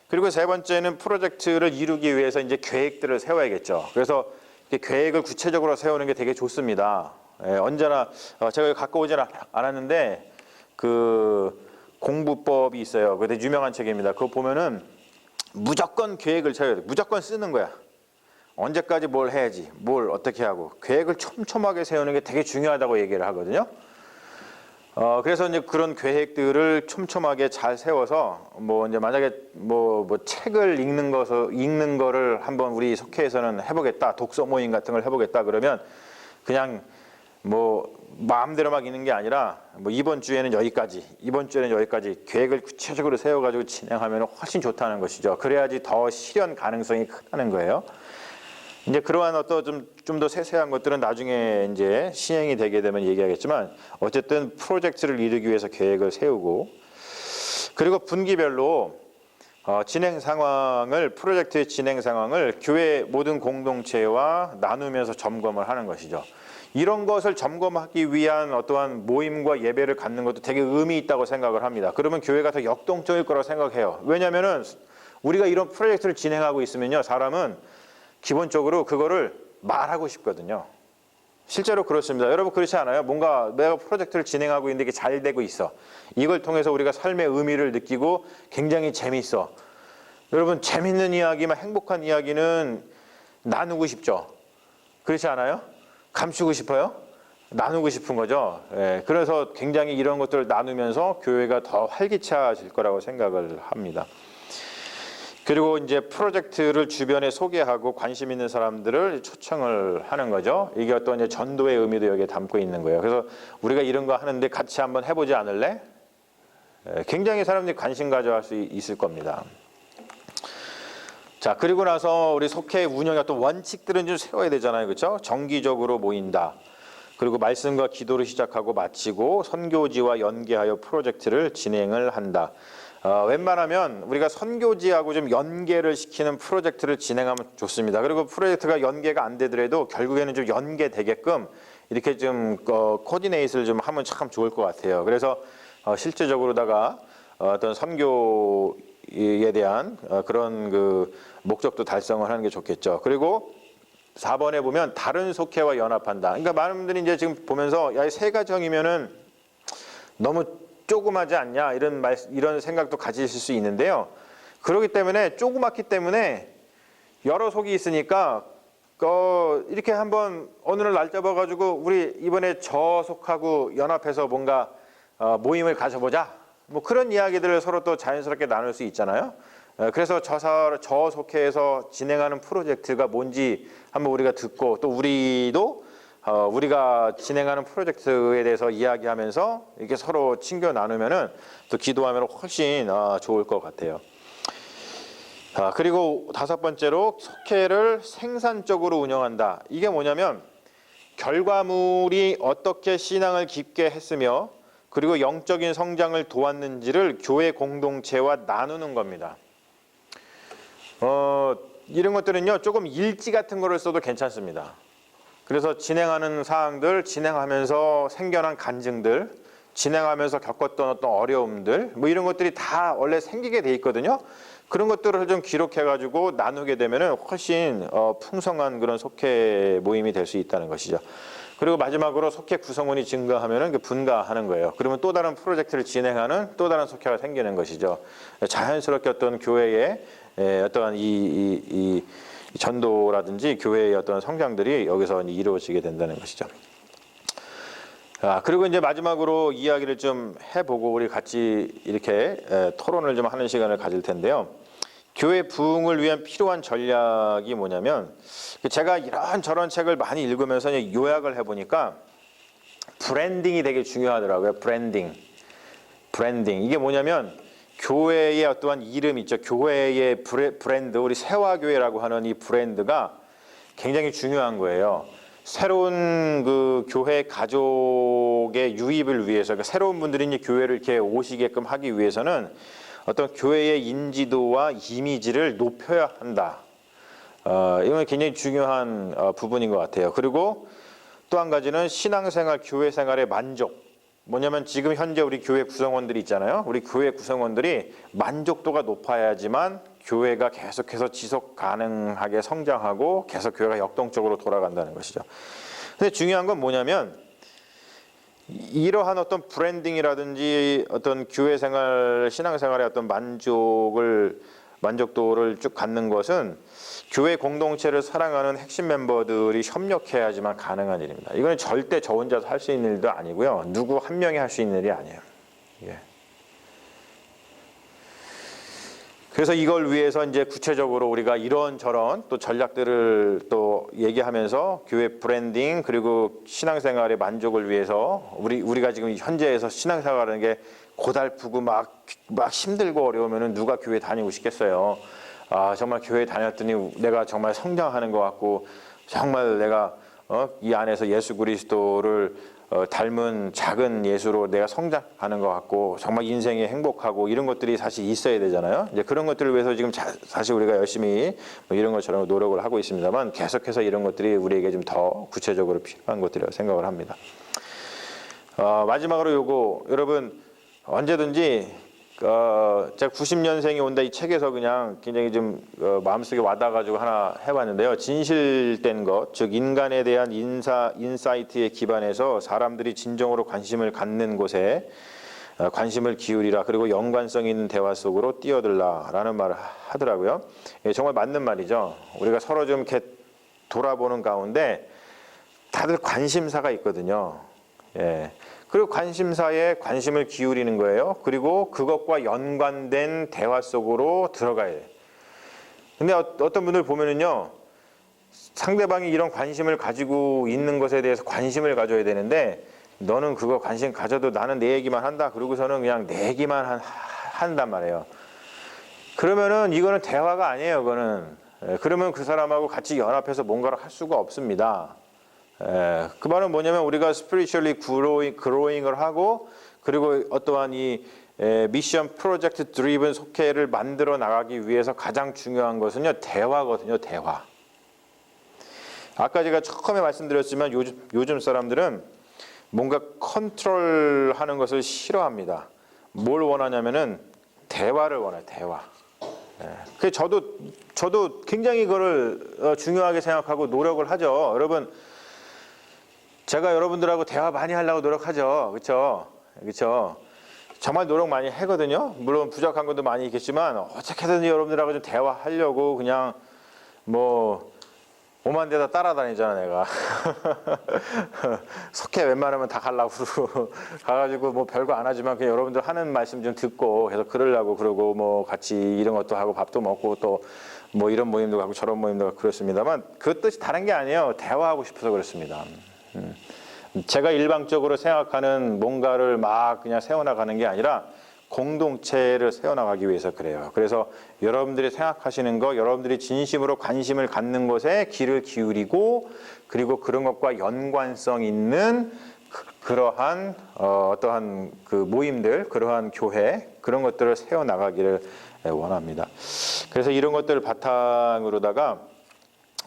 그리고 세 번째는 프로젝트를 이루기 위해서 이제 계획들을 세워야겠죠. 그래서 계획을 구체적으로 세우는 게 되게 좋습니다. 언제나 제가 갖고 오진 않았는데 그 공부법이 있어요. 그게 유명한 책입니다. 그거 보면은 무조건 계획을 세워야 돼. 무조건 쓰는 거야. 언제까지 뭘 해야지, 뭘 어떻게 하고 계획을 촘촘하게 세우는 게 되게 중요하다고 얘기를 하거든요. 그래서 이제 그런 계획들을 촘촘하게 잘 세워서 이제 만약에 책을 읽는 거를 한번 우리 속회에서는 해보겠다, 독서 모임 같은 걸 해보겠다 그러면 그냥 마음대로 막 읽는 게 아니라 이번 주에는 여기까지, 이번 주에는 여기까지 계획을 구체적으로 세워가지고 진행하면 훨씬 좋다는 것이죠. 그래야지 더 실현 가능성이 크다는 거예요. 이제 그러한 어떤 좀 더 세세한 것들은 나중에 이제 시행이 되게 되면 얘기하겠지만 어쨌든 프로젝트를 이루기 위해서 계획을 세우고 그리고 분기별로 프로젝트의 진행 상황을 교회 모든 공동체와 나누면서 점검을 하는 것이죠. 이런 것을 점검하기 위한 어떠한 모임과 예배를 갖는 것도 되게 의미 있다고 생각을 합니다. 그러면 교회가 더 역동적일 거라고 생각해요. 왜냐하면은 우리가 이런 프로젝트를 진행하고 있으면요, 사람은 기본적으로 그거를 말하고 싶거든요. 실제로 그렇습니다. 여러분 그렇지 않아요? 뭔가 내가 프로젝트를 진행하고 있는데 이게 잘 되고 있어. 이걸 통해서 우리가 삶의 의미를 느끼고 굉장히 재미있어. 여러분 재밌는 이야기만 행복한 이야기는 나누고 싶죠. 그렇지 않아요? 감추고 싶어요? 나누고 싶은 거죠. 그래서 굉장히 이런 것들을 나누면서 교회가 더 활기차질 거라고 생각을 합니다. 그리고 이제 프로젝트를 주변에 소개하고 관심 있는 사람들을 초청을 하는 거죠. 이게 어떤 이제 전도의 의미도 여기에 담고 있는 거예요. 그래서 우리가 이런 거 하는데 같이 한번 해보지 않을래? 굉장히 사람들이 관심 가져할 수 있을 겁니다. 자, 그리고 나서 우리 속회 운영의 어떤 원칙들은 좀 세워야 되잖아요. 그렇죠? 정기적으로 모인다. 그리고 말씀과 기도를 시작하고 마치고 선교지와 연계하여 프로젝트를 진행을 한다. 웬만하면 우리가 선교지하고 좀 연계를 시키는 프로젝트를 진행하면 좋습니다. 그리고 프로젝트가 연계가 안 되더라도 결국에는 좀 연계되게끔 이렇게 좀 코디네이트를 좀 하면 참 좋을 것 같아요. 그래서 실제적으로다가 어떤 선교에 대한 그런 그 목적도 달성을 하는 게 좋겠죠. 그리고 4번에 보면 다른 속회와 연합한다. 그러니까 많은 분들이 이제 지금 보면서 야, 이 세 가정이면은 너무 조그마지 않냐 이런 생각도 가지실 수 있는데요. 그렇기 때문에 조그맣기 때문에 여러 속이 있으니까 이렇게 한번 어느 날 잡아가지고 우리 이번에 저 속하고 연합해서 뭔가 모임을 가져보자. 그런 이야기들을 서로 또 자연스럽게 나눌 수 있잖아요. 그래서 저 속회에서 진행하는 프로젝트가 뭔지 한번 우리가 듣고 또 우리도 우리가 진행하는 프로젝트에 대해서 이야기하면서 이렇게 서로 친교 나누면은 또 기도하면 훨씬 좋을 것 같아요. 그리고 5번째로 속회를 생산적으로 운영한다. 이게 뭐냐면 결과물이 어떻게 신앙을 깊게 했으며 그리고 영적인 성장을 도왔는지를 교회 공동체와 나누는 겁니다. 이런 것들은요 조금 일지 같은 거를 써도 괜찮습니다. 그래서 진행하는 사항들, 진행하면서 생겨난 간증들, 진행하면서 겪었던 어떤 어려움들, 뭐 이런 것들이 다 원래 생기게 돼 있거든요. 그런 것들을 좀 기록해가지고 나누게 되면은 훨씬 풍성한 그런 속회 모임이 될 수 있다는 것이죠. 그리고 마지막으로 속회 구성원이 증가하면은 분가하는 거예요. 그러면 또 다른 프로젝트를 진행하는 또 다른 속회가 생기는 것이죠. 자연스럽게 어떤 교회의 어떠한 이 전도라든지 교회의 어떤 성장들이 여기서 이루어지게 된다는 것이죠. 그리고 이제 마지막으로 이야기를 좀 해보고 우리 같이 이렇게 토론을 좀 하는 시간을 가질 텐데요. 교회 부흥을 위한 필요한 전략이 뭐냐면, 제가 이런저런 책을 많이 읽으면서 요약을 해보니까 브랜딩이 되게 중요하더라고요. 브랜딩. 이게 뭐냐면 교회의 어떠한 이름 있죠. 교회의 브랜드, 우리 세화교회라고 하는 이 브랜드가 굉장히 중요한 거예요. 새로운 그 교회 가족의 유입을 위해서, 그러니까 새로운 분들이 이제 교회를 이렇게 오시게끔 하기 위해서는 어떤 교회의 인지도와 이미지를 높여야 한다. 이건 굉장히 중요한 부분인 것 같아요. 그리고 또 한 가지는 신앙생활, 교회 생활의 만족. 뭐냐면 지금 현재 우리 교회 구성원들이 있잖아요. 우리 교회 구성원들이 만족도가 높아야지만 교회가 계속해서 지속 가능하게 성장하고 계속 교회가 역동적으로 돌아간다는 것이죠. 근데 중요한 건 뭐냐면 이러한 어떤 브랜딩이라든지 어떤 교회 생활, 신앙 생활의 어떤 만족도를 쭉 갖는 것은 교회 공동체를 사랑하는 핵심 멤버들이 협력해야지만 가능한 일입니다. 이건 절대 저 혼자서 할 수 있는 일도 아니고요. 누구 한 명이 할 수 있는 일이 아니에요. 예. 그래서 이걸 위해서 이제 구체적으로 우리가 이런저런 또 전략들을 또 얘기하면서 교회 브랜딩 그리고 신앙생활의 만족을 위해서 우리가 지금 현재에서 신앙생활하는 게 고달프고 막 힘들고 어려우면은 누가 교회 다니고 싶겠어요. 정말 교회 다녔더니 내가 정말 성장하는 것 같고 정말 내가 이 안에서 예수 그리스도를 닮은 작은 예수로 내가 성장하는 것 같고 정말 인생이 행복하고 이런 것들이 사실 있어야 되잖아요. 이제 그런 것들을 위해서 지금 사실 우리가 열심히 뭐 이런 것처럼 노력을 하고 있습니다만 계속해서 이런 것들이 우리에게 좀 더 구체적으로 필요한 것들이라고 생각을 합니다. 마지막으로 요거 여러분 언제든지 제가 90년생이 온다 이 책에서 그냥 굉장히 좀 마음속에 와닿아가지고 하나 해봤는데요. 진실된 것, 즉 인간에 대한 인사이트에 기반해서 사람들이 진정으로 관심을 갖는 곳에 관심을 기울이라. 그리고 연관성 있는 대화 속으로 뛰어들라라는 말을 하더라고요. 정말 맞는 말이죠. 우리가 서로 좀 이렇게 돌아보는 가운데 다들 관심사가 있거든요. 예. 그리고 관심사에 관심을 기울이는 거예요. 그리고 그것과 연관된 대화 속으로 들어가야 돼요. 근데 어떤 분들 보면은요, 상대방이 이런 관심을 가지고 있는 것에 대해서 관심을 가져야 되는데, 너는 그거 관심 가져도 나는 내 얘기만 한다. 그러고서는 그냥 내 얘기만 한단 말이에요. 그러면은 이거는 대화가 아니에요. 그거는. 그러면 그 사람하고 같이 연합해서 뭔가를 할 수가 없습니다. 그 말은 뭐냐면 우리가 spiritually growing을 하고 그리고 어떠한 이 미션 프로젝트 드리븐 속회를 만들어 나가기 위해서 가장 중요한 것은요 대화거든요. 대화. 아까 제가 처음에 말씀드렸지만 요즘 사람들은 뭔가 컨트롤하는 것을 싫어합니다. 뭘 원하냐면은 대화를 원해요. 대화. 그래서 저도 굉장히 그거를 중요하게 생각하고 노력을 하죠. 여러분 제가 여러분들하고 대화 많이 하려고 노력하죠. 그렇죠? 정말 노력 많이 하거든요. 물론 부족한 것도 많이 있겠지만 어떻게든 여러분들하고 좀 대화하려고 그냥 뭐 오만 데다 따라다니잖아 내가. 속해 웬만하면 다 가려고 가가지고 뭐 별거 안 하지만 그냥 여러분들 하는 말씀 좀 듣고 계속 그러려고 그러고 뭐 같이 이런 것도 하고 밥도 먹고 또 뭐 이런 모임도 가고 저런 모임도 가고 그렇습니다만 그 뜻이 다른 게 아니에요. 대화하고 싶어서 그렇습니다. 제가 일방적으로 생각하는 뭔가를 막 그냥 세워나가는 게 아니라 공동체를 세워나가기 위해서 그래요. 그래서 여러분들이 생각하시는 거, 여러분들이 진심으로 관심을 갖는 것에 귀를 기울이고 그리고 그런 것과 연관성 있는 그러한 어떠한 그 모임들, 그러한 교회 그런 것들을 세워나가기를 원합니다. 그래서 이런 것들을 바탕으로다가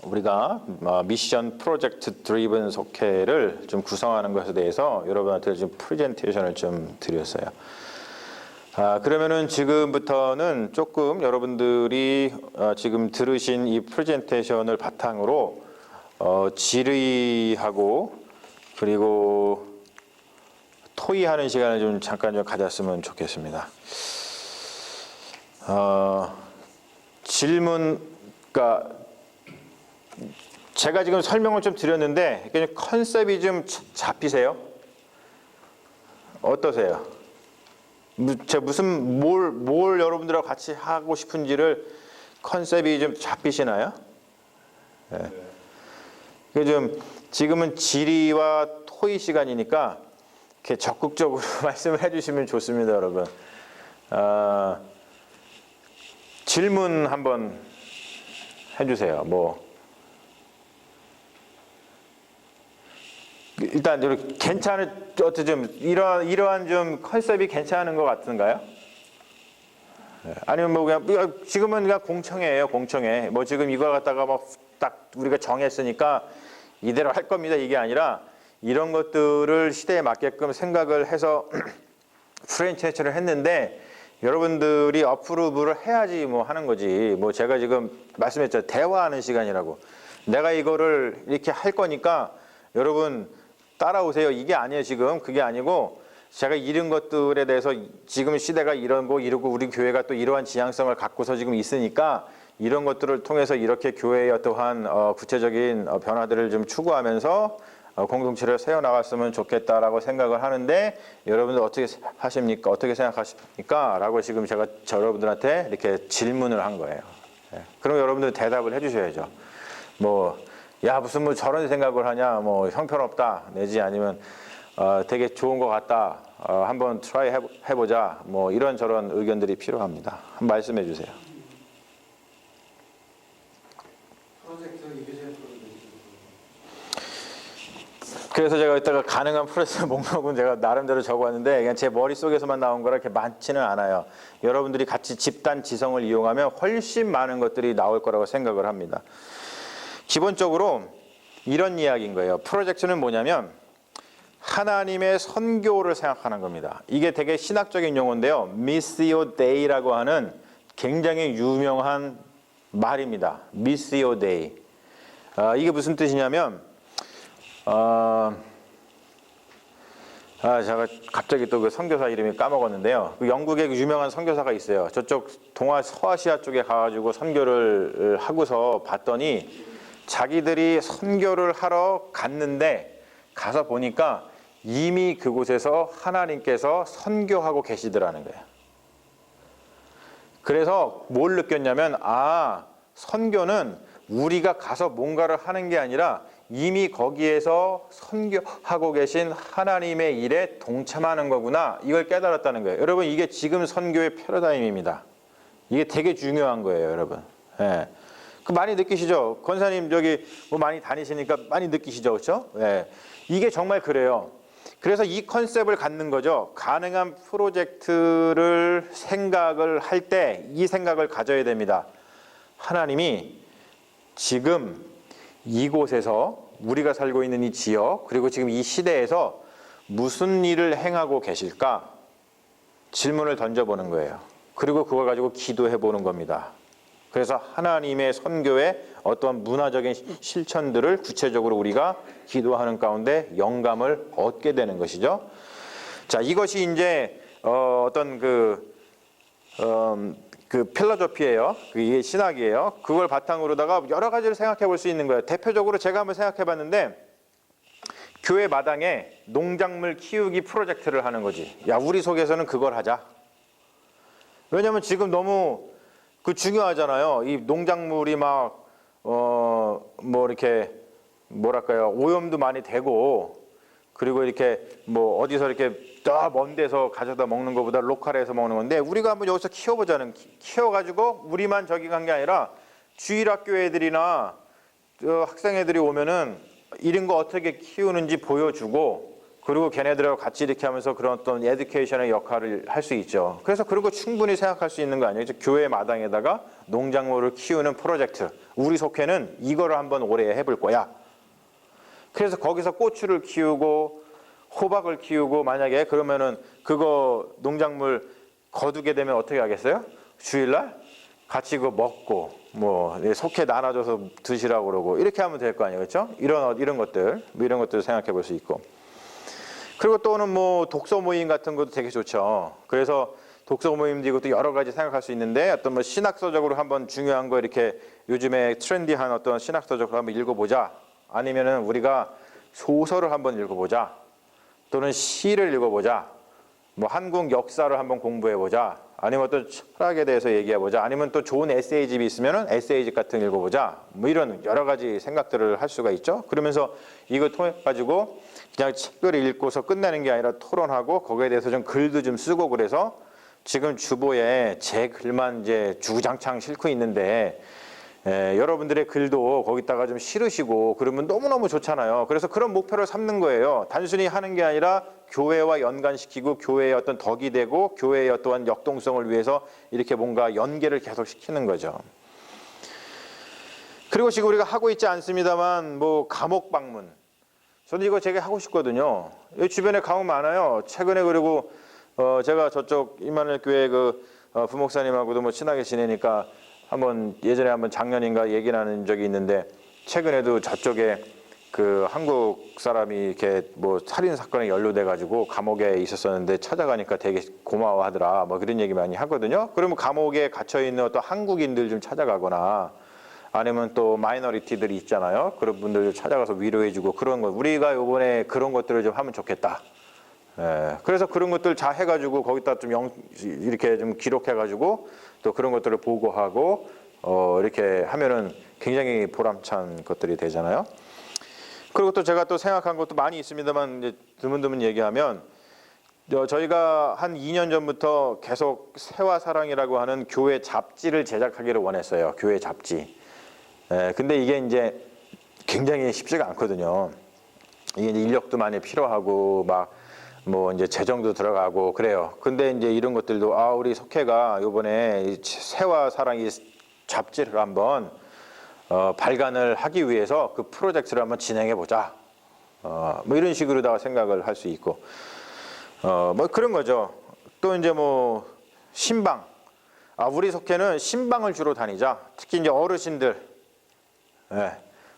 우리가 미션 프로젝트 드리븐 속회를 좀 구성하는 것에 대해서 여러분한테 좀 프레젠테이션을 좀 드렸어요. 그러면은 지금부터는 조금 여러분들이 지금 들으신 이 프레젠테이션을 바탕으로 질의하고 그리고 토의하는 시간을 좀 잠깐 좀 가졌으면 좋겠습니다. 질문, 그러니까 제가 지금 설명을 좀 드렸는데 컨셉이 좀 잡히세요? 어떠세요? 제가 뭘 여러분들하고 같이 하고 싶은지를 컨셉이 좀 잡히시나요? 네. 좀 지금은 질의와 토의 시간이니까 이렇게 적극적으로 말씀을 해주시면 좋습니다, 여러분. 질문 한번 해주세요. 일단 이렇게 어떻게 좀 이러한 좀 컨셉이 괜찮은 것 같은가요? 아니면 그냥 지금은 그냥 공청회예요, 공청회. 지금 이걸 갖다가 딱 우리가 정했으니까 이대로 할 겁니다. 이게 아니라 이런 것들을 시대에 맞게끔 생각을 해서 프레젠테이션을 했는데 여러분들이 어프로브를 해야지 하는 거지. 제가 지금 말씀했죠, 대화하는 시간이라고. 내가 이거를 이렇게 할 거니까 여러분 따라오세요. 이게 아니에요. 지금 그게 아니고 제가 이런 것들에 대해서 지금 시대가 이런 거 이러고 우리 교회가 또 이러한 지향성을 갖고서 지금 있으니까 이런 것들을 통해서 이렇게 교회의 어떠한 구체적인 변화들을 좀 추구하면서 공동체를 세워나갔으면 좋겠다라고 생각을 하는데 여러분들 어떻게 하십니까? 어떻게 생각하십니까? 라고 지금 제가 여러분들한테 이렇게 질문을 한 거예요. 그럼 여러분들 대답을 해주셔야죠. 야 무슨 저런 생각을 하냐, 형편없다 내지 아니면 되게 좋은 것 같다, 한번 트라이 해보자, 이런저런 의견들이 필요합니다. 한번 말씀해 주세요. 그래서 제가 이따가 가능한 프로젝트 목록은 제가 나름대로 적어왔는데 그냥 제 머릿속에서만 나온 거라 이렇게 많지는 않아요. 여러분들이 같이 집단 지성을 이용하면 훨씬 많은 것들이 나올 거라고 생각을 합니다. 기본적으로 이런 이야기인 거예요. 프로젝트는 뭐냐면 하나님의 선교를 생각하는 겁니다. 이게 되게 신학적인 용어인데요. 미시오 데이라고 하는 굉장히 유명한 말입니다. 미시오 데이. 이게 무슨 뜻이냐면 제가 갑자기 또 그 선교사 이름이 까먹었는데요. 그 영국의 유명한 선교사가 있어요. 저쪽 서아시아 쪽에 가가지고 선교를 하고서 봤더니 자기들이 선교를 하러 갔는데 가서 보니까 이미 그곳에서 하나님께서 선교하고 계시더라는 거예요. 그래서 뭘 느꼈냐면 선교는 우리가 가서 뭔가를 하는 게 아니라 이미 거기에서 선교하고 계신 하나님의 일에 동참하는 거구나, 이걸 깨달았다는 거예요. 여러분 이게 지금 선교의 패러다임입니다. 이게 되게 중요한 거예요, 여러분. 예. 그 많이 느끼시죠? 권사님 저기 많이 다니시니까 많이 느끼시죠, 그렇죠? 예. 이게 정말 그래요. 그래서 이 컨셉을 갖는 거죠. 가능한 프로젝트를 생각을 할 때 이 생각을 가져야 됩니다. 하나님이 지금 이곳에서 우리가 살고 있는 이 지역 그리고 지금 이 시대에서 무슨 일을 행하고 계실까? 질문을 던져보는 거예요. 그리고 그걸 가지고 기도해 보는 겁니다. 그래서 하나님의 선교의 어떤 문화적인 실천들을 구체적으로 우리가 기도하는 가운데 영감을 얻게 되는 것이죠. 자, 이것이 이제 어떤 그 필로소피예요. 이게 신학이에요. 그걸 바탕으로다가 여러 가지를 생각해 볼 수 있는 거예요. 대표적으로 제가 한번 생각해 봤는데 교회 마당에 농작물 키우기 프로젝트를 하는 거지. 야, 우리 속에서는 그걸 하자. 왜냐하면 지금 너무 중요하잖아요. 이 농작물이 이렇게 뭐랄까요, 오염도 많이 되고, 그리고 이렇게 어디서 이렇게 더 먼 데서 가져다 먹는 것보다 로컬에서 먹는 건데, 우리가 한번 여기서 키워가지고 우리만 저기 간 게 아니라 주일학교 애들이나 학생 애들이 오면은 이런 거 어떻게 키우는지 보여주고, 그리고 걔네들하고 같이 이렇게 하면서 그런 어떤 에듀케이션의 역할을 할 수 있죠. 그래서 그런 거 충분히 생각할 수 있는 거 아니에요? 교회 마당에다가 농작물을 키우는 프로젝트. 우리 속회는 이거를 한번 올해 해볼 거야. 그래서 거기서 고추를 키우고 호박을 키우고 만약에 그러면은 그거 농작물 거두게 되면 어떻게 하겠어요? 주일날 같이 그거 먹고 뭐 속회 나눠줘서 드시라고 그러고 이렇게 하면 될 거 아니에요, 그렇죠? 이런 것들 뭐 이런 것들 생각해 볼 수 있고. 그리고 또는 뭐 독서 모임 같은 것도 되게 좋죠. 그래서 독서 모임도 이것도 여러 가지 생각할 수 있는데 어떤 뭐 신학서적으로 한번 중요한 거 이렇게 요즘에 트렌디한 어떤 신학서적으로 한번 읽어보자. 아니면은 우리가 소설을 한번 읽어보자. 또는 시를 읽어보자. 뭐 한국 역사를 한번 공부해보자. 아니면 어떤 철학에 대해서 얘기해보자. 아니면 또 좋은 에세이집이 있으면은 에세이집 같은 거 읽어보자. 뭐 이런 여러 가지 생각들을 할 수가 있죠. 그러면서 이거 통해 가지고 그냥 책을 읽고서 끝내는 게 아니라 토론하고 거기에 대해서 좀 글도 좀 쓰고 그래서 지금 주보에 제 글만 이제 주구장창 싣고 있는데 여러분들의 글도 거기다가 좀 실으시고 그러면 너무너무 좋잖아요. 그래서 그런 목표를 삼는 거예요. 단순히 하는 게 아니라 교회와 연관시키고 교회의 어떤 덕이 되고 교회의 어떠한 역동성을 위해서 이렇게 뭔가 연계를 계속 시키는 거죠. 그리고 지금 우리가 하고 있지 않습니다만 뭐 감옥 방문. 저는 이거 되게 하고 싶거든요. 여기 주변에 감옥 많아요. 최근에 그리고 제가 저쪽 임마누엘 교회 그 부목사님하고도 뭐 친하게 지내니까 예전에 한번 작년인가 얘기 나눈 적이 있는데 최근에도 저쪽에 그 한국 사람이 이렇게 뭐 살인 사건에 연루돼 가지고 감옥에 있었었는데 찾아가니까 되게 고마워하더라. 뭐 그런 얘기 많이 하거든요. 그러면 감옥에 갇혀 있는 어떤 한국인들 좀 찾아가거나 아니면 또 마이너리티들이 있잖아요. 그런 분들 찾아가서 위로해주고 그런 거 우리가 이번에 그런 것들을 좀 하면 좋겠다. 그래서 그런 것들 잘 해가지고 거기다 좀 이렇게 좀 기록해가지고 또 그런 것들을 보고하고 이렇게 하면은 굉장히 보람찬 것들이 되잖아요. 그리고 또 제가 또 생각한 것도 많이 있습니다만 이제 드문드문 얘기하면 저희가 한 2년 전부터 계속 새와 사랑이라고 하는 교회 잡지를 제작하기를 원했어요. 교회 잡지. 근데 이게 이제 굉장히 쉽지가 않거든요. 이게 이제 인력도 많이 필요하고 막 뭐 이제 재정도 들어가고 그래요. 근데 이제 이런 것들도 우리 속회가 이번에 새와 사랑이 잡지를 한번 발간을 하기 위해서 그 프로젝트를 한번 진행해 보자. 뭐 이런 식으로다가 생각을 할 수 있고 뭐 그런 거죠. 또 이제 뭐 신방. 우리 속회는 신방을 주로 다니자. 특히 이제 어르신들.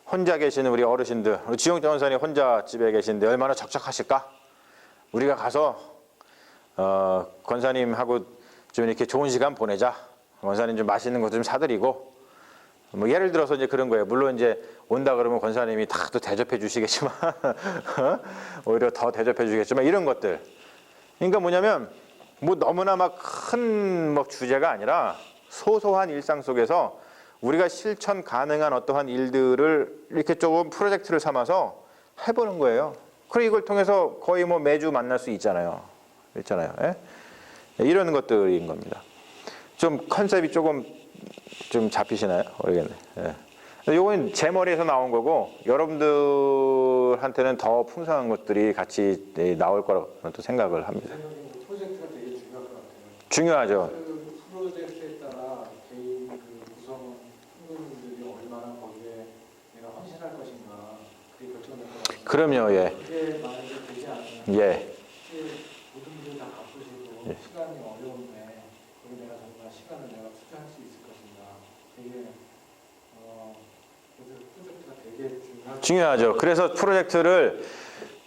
혼자 계시는 우리 어르신들. 지용정 원사님 혼자 집에 계신데 얼마나 적적하실까? 우리가 가서 권사님하고 좀 이렇게 좋은 시간 보내자. 권사님 좀 맛있는 것 좀 사드리고 뭐 예를 들어서 이제 그런 거예요. 물론 이제 온다 그러면 권사님이 다 또 대접해 주시겠지만 오히려 더 대접해 주겠지만 이런 것들. 그러니까 뭐냐면 뭐 너무나 막 큰 뭐 주제가 아니라 소소한 일상 속에서 우리가 실천 가능한 어떠한 일들을 이렇게 조금 프로젝트를 삼아서 해보는 거예요. 그리고 이걸 통해서 거의 뭐 매주 만날 수 있잖아요. 이런 것들인 겁니다. 좀 컨셉이 조금 좀 잡히시나요? 모르겠네. 요건 제 머리에서 나온 거고 여러분들한테는 더 풍성한 것들이 같이 나올 거라고 또 생각을 합니다. 프로젝트가 되게 중요할 것 같아요. 중요하죠. 그 프로젝트에 따라 개인 그 구성 성도님들이 얼마나 거기에 내가 헌신할 것인가 그게 결정될 것 같아요. 그럼요, 예. 그게 만약에 되지 않으면 예. 모든 분들이 다 바쁘시고 시간이 어려운데 거기 내가 정말 시간을 내가 투자할 수 있을 것인가 되게 그래서 프로젝트가 되게 중요하죠. 그래서 프로젝트를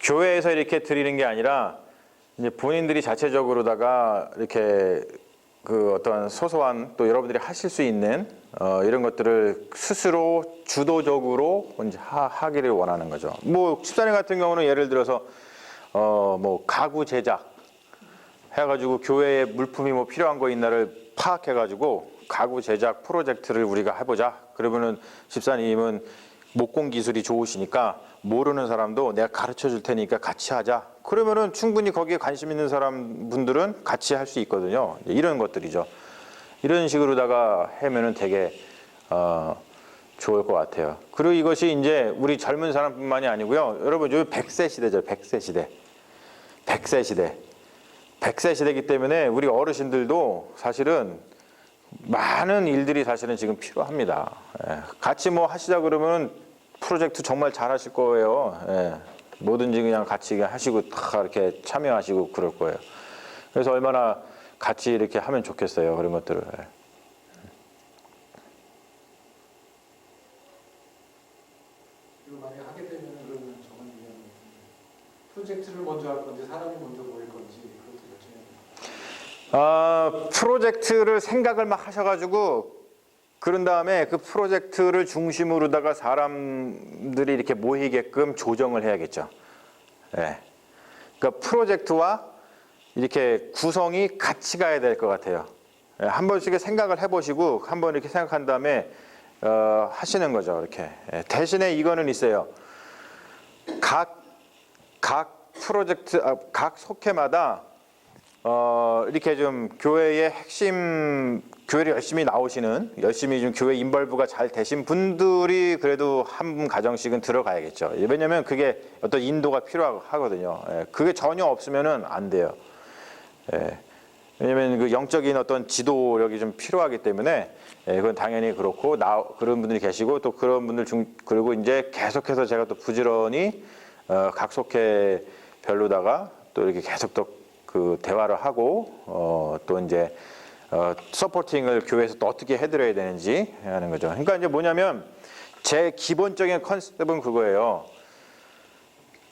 교회에서 이렇게 드리는 게 아니라 이제 본인들이 자체적으로다가 이렇게 그 어떤 소소한 또 여러분들이 하실 수 있는 이런 것들을 스스로 주도적으로 이제 하기를 원하는 거죠. 뭐 집사님 같은 경우는 예를 들어서 뭐 가구 제작 해가지고 교회에 물품이 뭐 필요한 거 있나를 파악해가지고 가구 제작 프로젝트를 우리가 해보자. 그러면은 집사님은 목공 기술이 좋으시니까 모르는 사람도 내가 가르쳐 줄 테니까 같이 하자. 그러면은 충분히 거기에 관심 있는 사람 분들은 같이 할 수 있거든요. 이런 것들이죠. 이런 식으로다가 하면은 되게 좋을 것 같아요. 그리고 이것이 이제 우리 젊은 사람뿐만이 아니고요. 여러분 요즘 100세 시대죠. 100세 시대. 100세 시대. 100세 시대이기 때문에 우리 어르신들도 사실은 많은 일들이 사실은 지금 필요합니다. 예. 같이 뭐 하시자 그러면 프로젝트 정말 잘 하실 거예요. 예. 뭐든지 그냥 같이 하시고 다 이렇게 참여하시고 그럴 거예요. 그래서 얼마나 같이 이렇게 하면 좋겠어요. 그런 것들을. 예. 그리고 만약에 하게 되면 그러면 정말 중요한 게 프로젝트를 먼저 할 건지 사람이 먼저 모일 건지 그것도 결정해야 돼요. 프로젝트를 생각을 막 하셔가지고 그런 다음에 그 프로젝트를 중심으로다가 사람들이 이렇게 모이게끔 조정을 해야겠죠. 예. 그러니까 프로젝트와 이렇게 구성이 같이 가야 될 것 같아요. 예. 한 번씩 생각을 해보시고 한번 이렇게 생각한 다음에 하시는 거죠. 이렇게. 예. 대신에 이거는 있어요. 각 프로젝트, 각 속회마다 이렇게 좀 교회의 핵심, 교회를 열심히 나오시는, 열심히 좀 교회 인벌브가 잘 되신 분들이 그래도 한 분 가정씩은 들어가야겠죠. 왜냐면 그게 어떤 인도가 필요하거든요. 예, 그게 전혀 없으면은 안 돼요. 예, 왜냐면 그 영적인 어떤 지도력이 좀 필요하기 때문에, 예, 그건 당연히 그렇고, 그런 분들이 계시고, 또 그런 분들 그리고 이제 계속해서 제가 또 부지런히, 각 속회별로다가 또 이렇게 계속 또 그 대화를 하고 또 이제 서포팅을 교회에서 또 어떻게 해드려야 되는지 하는 거죠. 그러니까 이제 뭐냐면 제 기본적인 컨셉은 그거예요.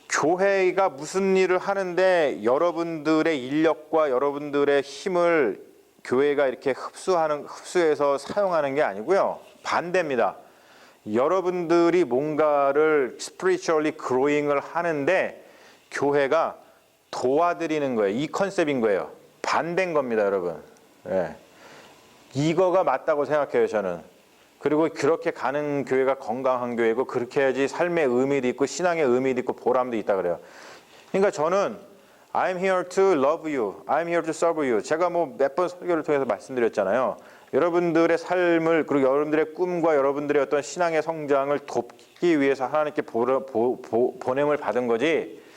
교회가 무슨 일을 하는데 여러분들의 인력과 여러분들의 힘을 교회가 이렇게 흡수해서 사용하는 게 아니고요. 반대입니다. 여러분들이 뭔가를 spiritually growing을 하는데 교회가 도와드리는 거예요. 이 컨셉인 거예요. 반대인 겁니다, 여러분. 예. 이거가 맞다고 생각해요, 저는. 그리고 그렇게 가는 교회가 건강한 교회고 그렇게 해야지 삶의 의미도 있고 신앙의 의미도 있고 보람도 있다 그래요. 그러니까 저는 I'm here to love you. I'm here to serve you. 제가 뭐 몇 번 설교를 통해서 말씀드렸잖아요. 여러분들의 삶을 그리고 여러분들의 꿈과 여러분들의 어떤 신앙의 성장을 돕기 위해서 하나님께 보냄을 받은 거지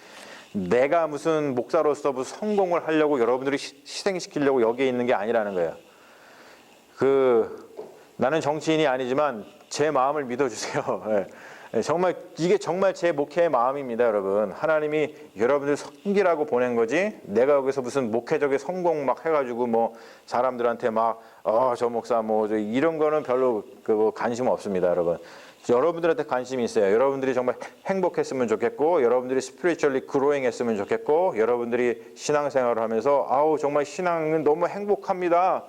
내가 무슨 목사로서 무슨 성공을 하려고 여러분들이 희생시키려고 여기에 있는 게 아니라는 거예요. 나는 정치인이 아니지만 제 마음을 믿어주세요. 예. 정말 이게 정말 제 목회의 마음입니다, 여러분. 하나님이 여러분들 섬기라고 보낸 거지. 내가 여기서 무슨 목회적인 성공 막 해가지고 뭐 사람들한테 막 저 목사 뭐 이런 거는 별로 관심 없습니다, 여러분. 여러분들한테 관심이 있어요. 여러분들이 정말 행복했으면 좋겠고, 여러분들이 스피리추얼리 그로잉 했으면 좋겠고, 여러분들이 신앙생활을 하면서 정말 신앙은 너무 행복합니다.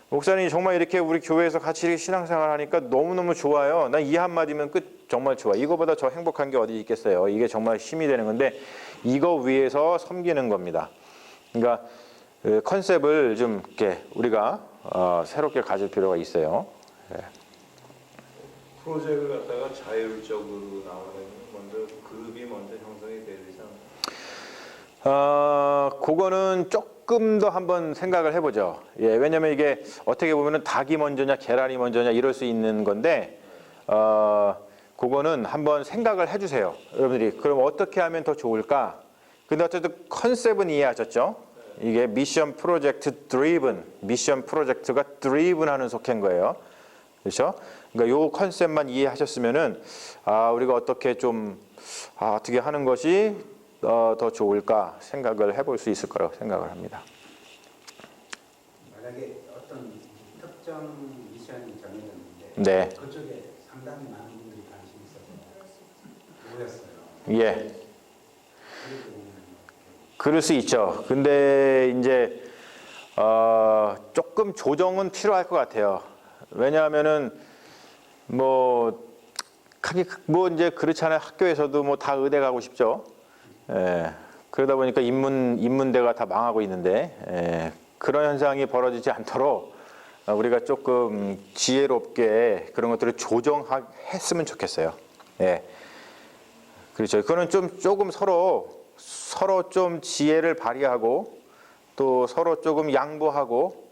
목사님이 정말 이렇게 우리 교회에서 같이 이렇게 신앙생활 하니까 너무너무 좋아요. 난 이 한마디면 끝. 정말 좋아. 이거보다 더 행복한 게 어디 있겠어요. 이게 정말 힘이 되는 건데 이거 위해서 섬기는 겁니다. 그러니까 컨셉을 좀 이렇게 우리가 새롭게 가질 필요가 있어요. 네. 프로젝트를 갖다가 자율적으로 나오려면 먼저 그룹이 먼저 형성이 돼야 되지 않나요? 그거는 조금 더 한번 생각을 해보죠. 예, 왜냐면 이게 어떻게 보면은 닭이 먼저냐 계란이 먼저냐 이럴 수 있는 건데 그거는 한번 생각을 해주세요. 여러분들이 그럼 어떻게 하면 더 좋을까? 근데 어쨌든 컨셉은 이해하셨죠? 이게 미션 프로젝트 드리븐, 미션 프로젝트가 드리븐 하는 속해인 거예요. 그렇죠? 그러니까 요 컨셉만 이해하셨으면은 우리가 어떻게 좀 어떻게 하는 것이 더 좋을까 생각을 해볼 수 있을 거라고 생각을 합니다. 만약에 어떤 특정 미션이 정해졌는데 네. 그쪽에 상당히 많은 분들이 관심이 있어서 모였어요. 예. 그럴 수 있죠. 근데 이제 조금 조정은 필요할 것 같아요. 왜냐하면은 뭐 이제 그렇잖아요. 학교에서도 뭐 다 의대 가고 싶죠. 예. 그러다 보니까 인문대가 다 망하고 있는데 그런 현상이 벌어지지 않도록 우리가 조금 지혜롭게 그런 것들을 조정했으면 좋겠어요. 예. 그렇죠. 그거는 조금 서로 좀 지혜를 발휘하고 또 서로 조금 양보하고